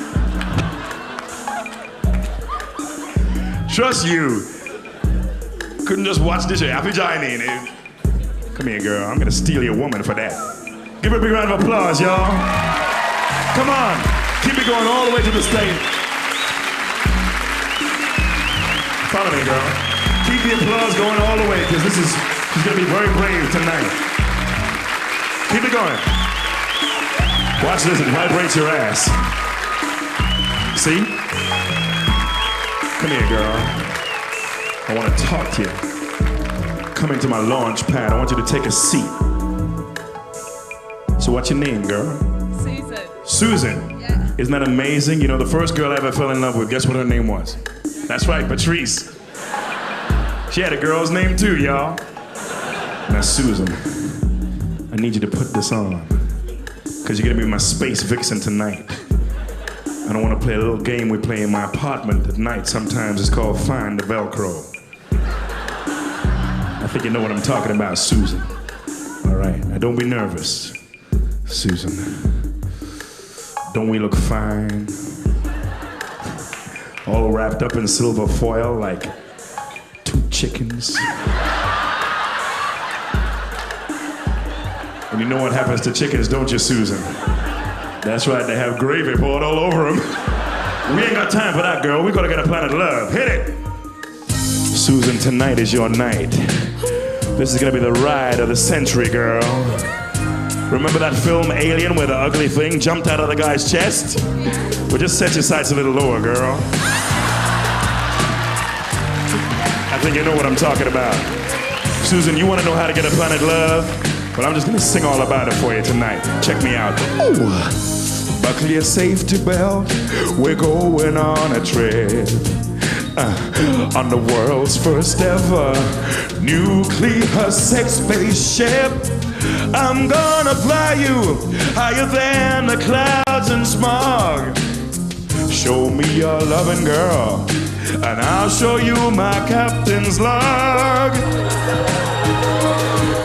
Trust you. Couldn't just watch this. Happy Johnny. Come here, girl. I'm gonna steal your woman for that. Give her a big round of applause, y'all. Come on. Keep it going all the way to the stage. Follow me, girl. Keep the applause going all the way, because she's gonna be very brave tonight. Keep it going. Watch this, it vibrates your ass. See? Come here, girl. I want to talk to you. Come into my launch pad. I want you to take a seat. So what's your name, girl? Susan. Susan? Yeah. Isn't that amazing? You know, the first girl I ever fell in love with, guess what her name was? That's right, Patrice. She had a girl's name too, y'all. Now, Susan, I need you to put this on, because you're gonna be my space vixen tonight. I don't want to play a little game we play in my apartment at night. Sometimes it's called Find the Velcro. I think you know what I'm talking about, Susan. All right, now don't be nervous, Susan. Don't we look fine? All wrapped up in silver foil like 2 chickens. And you know what happens to chickens, don't you, Susan? That's right, they have gravy poured all over them. We ain't got time for that, girl. We gotta get a planet love. Hit it! Susan, tonight is your night. This is gonna be the ride of the century, girl. Remember that film Alien where the ugly thing jumped out of the guy's chest? Well, just set your sights a little lower, girl. I think you know what I'm talking about. Susan, you wanna know how to get a planet love? Well, I'm just gonna sing all about it for you tonight. Check me out. Ooh. Buckle your safety belt, we're going on a trip. On the world's first ever nuclear sex spaceship. I'm gonna fly you higher than the clouds and smog. Show me your loving girl, and I'll show you my captain's log.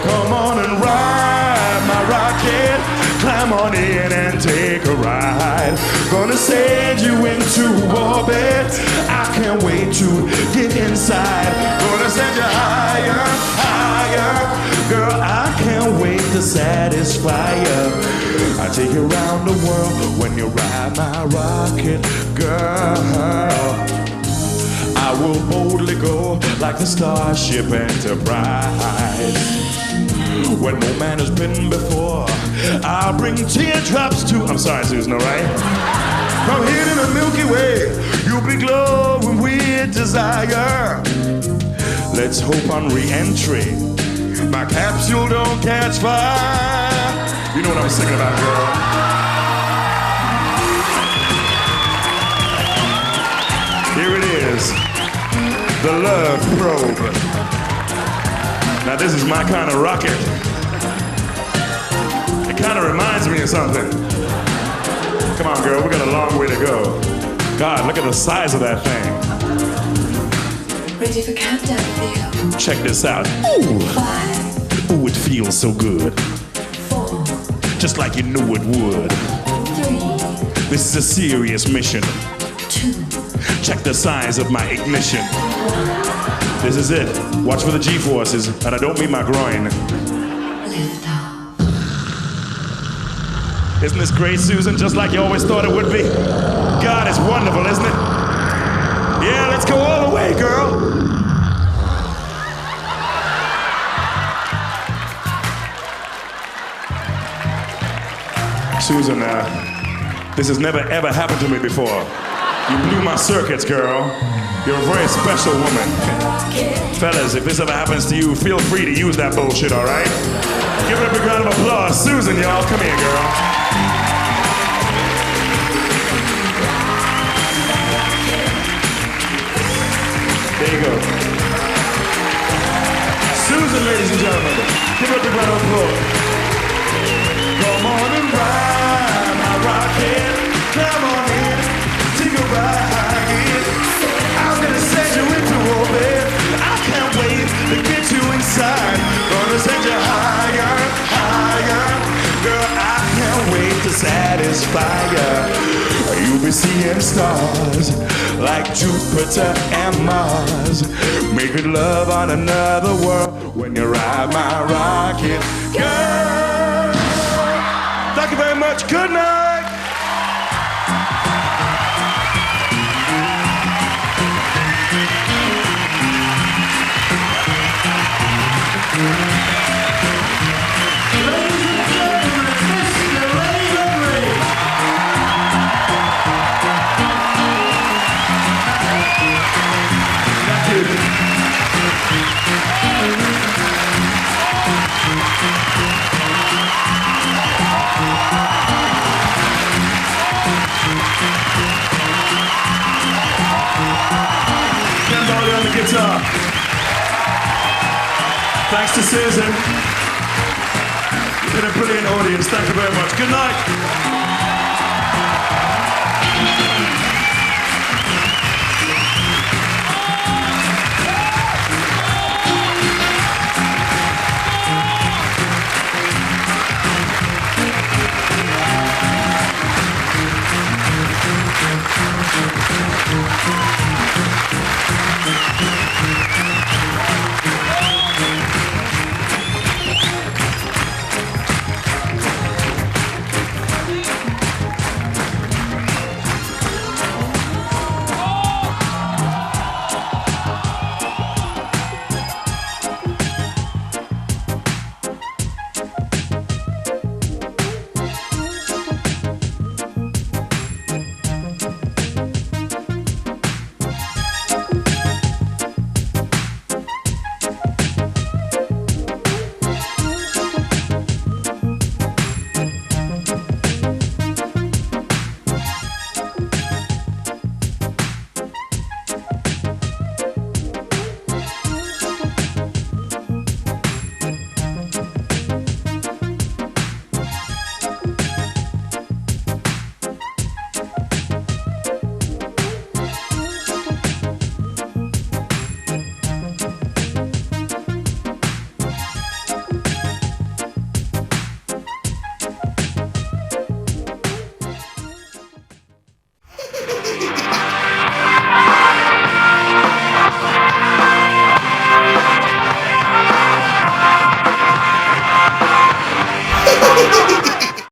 Come on and ride my rocket, climb on in and take a ride. Gonna send you into orbit, I can't wait to get inside. Gonna send you higher, higher, girl, I can't wait to satisfy you. I take you around the world when you ride my rocket, girl. I will boldly go like the Starship Enterprise. Where no man has been before, I'll bring teardrops to... I'm sorry, Susan, all right? From here to the Milky Way, you'll be glowing with desire. Let's hope on re-entry my capsule don't catch fire. You know what I'm singing about, girl. Here it is, the Love Probe. Now this is my kind of rocket. It kind of reminds me of something. Come on, girl, we got a long way to go. God, look at the size of that thing. Ready for countdown, Theo? Check this out. Ooh. 5. Ooh, it feels so good. 4. Just like you knew it would. 3. This is a serious mission. 2. Check the size of my ignition. This is it. Watch for the G-forces, and I don't mean my groin. Lift off. Isn't this great, Susan? Just like you always thought it would be? God, it's wonderful, isn't it? Yeah, let's go all the way, girl. Susan, this has never ever happened to me before. You blew my circuits, girl. You're a very special woman. Fellas, if this ever happens to you, feel free to use that bullshit, all right? Give her a big round of applause. Susan, y'all, come here, girl. Give up a round of applause. Come on and ride my rocket. Come on in, take a ride. I'm gonna send you into orbit. I can't wait to get you inside. Gonna send you higher, higher. Girl, I can't wait to satisfy you. You'll be seeing stars like Jupiter and Mars. Making love on another world when you ride my rocket. Girl, thank you very much. Good night. On the guitar. Thanks to Susan. You've been a brilliant audience. Thank you very much. Good night.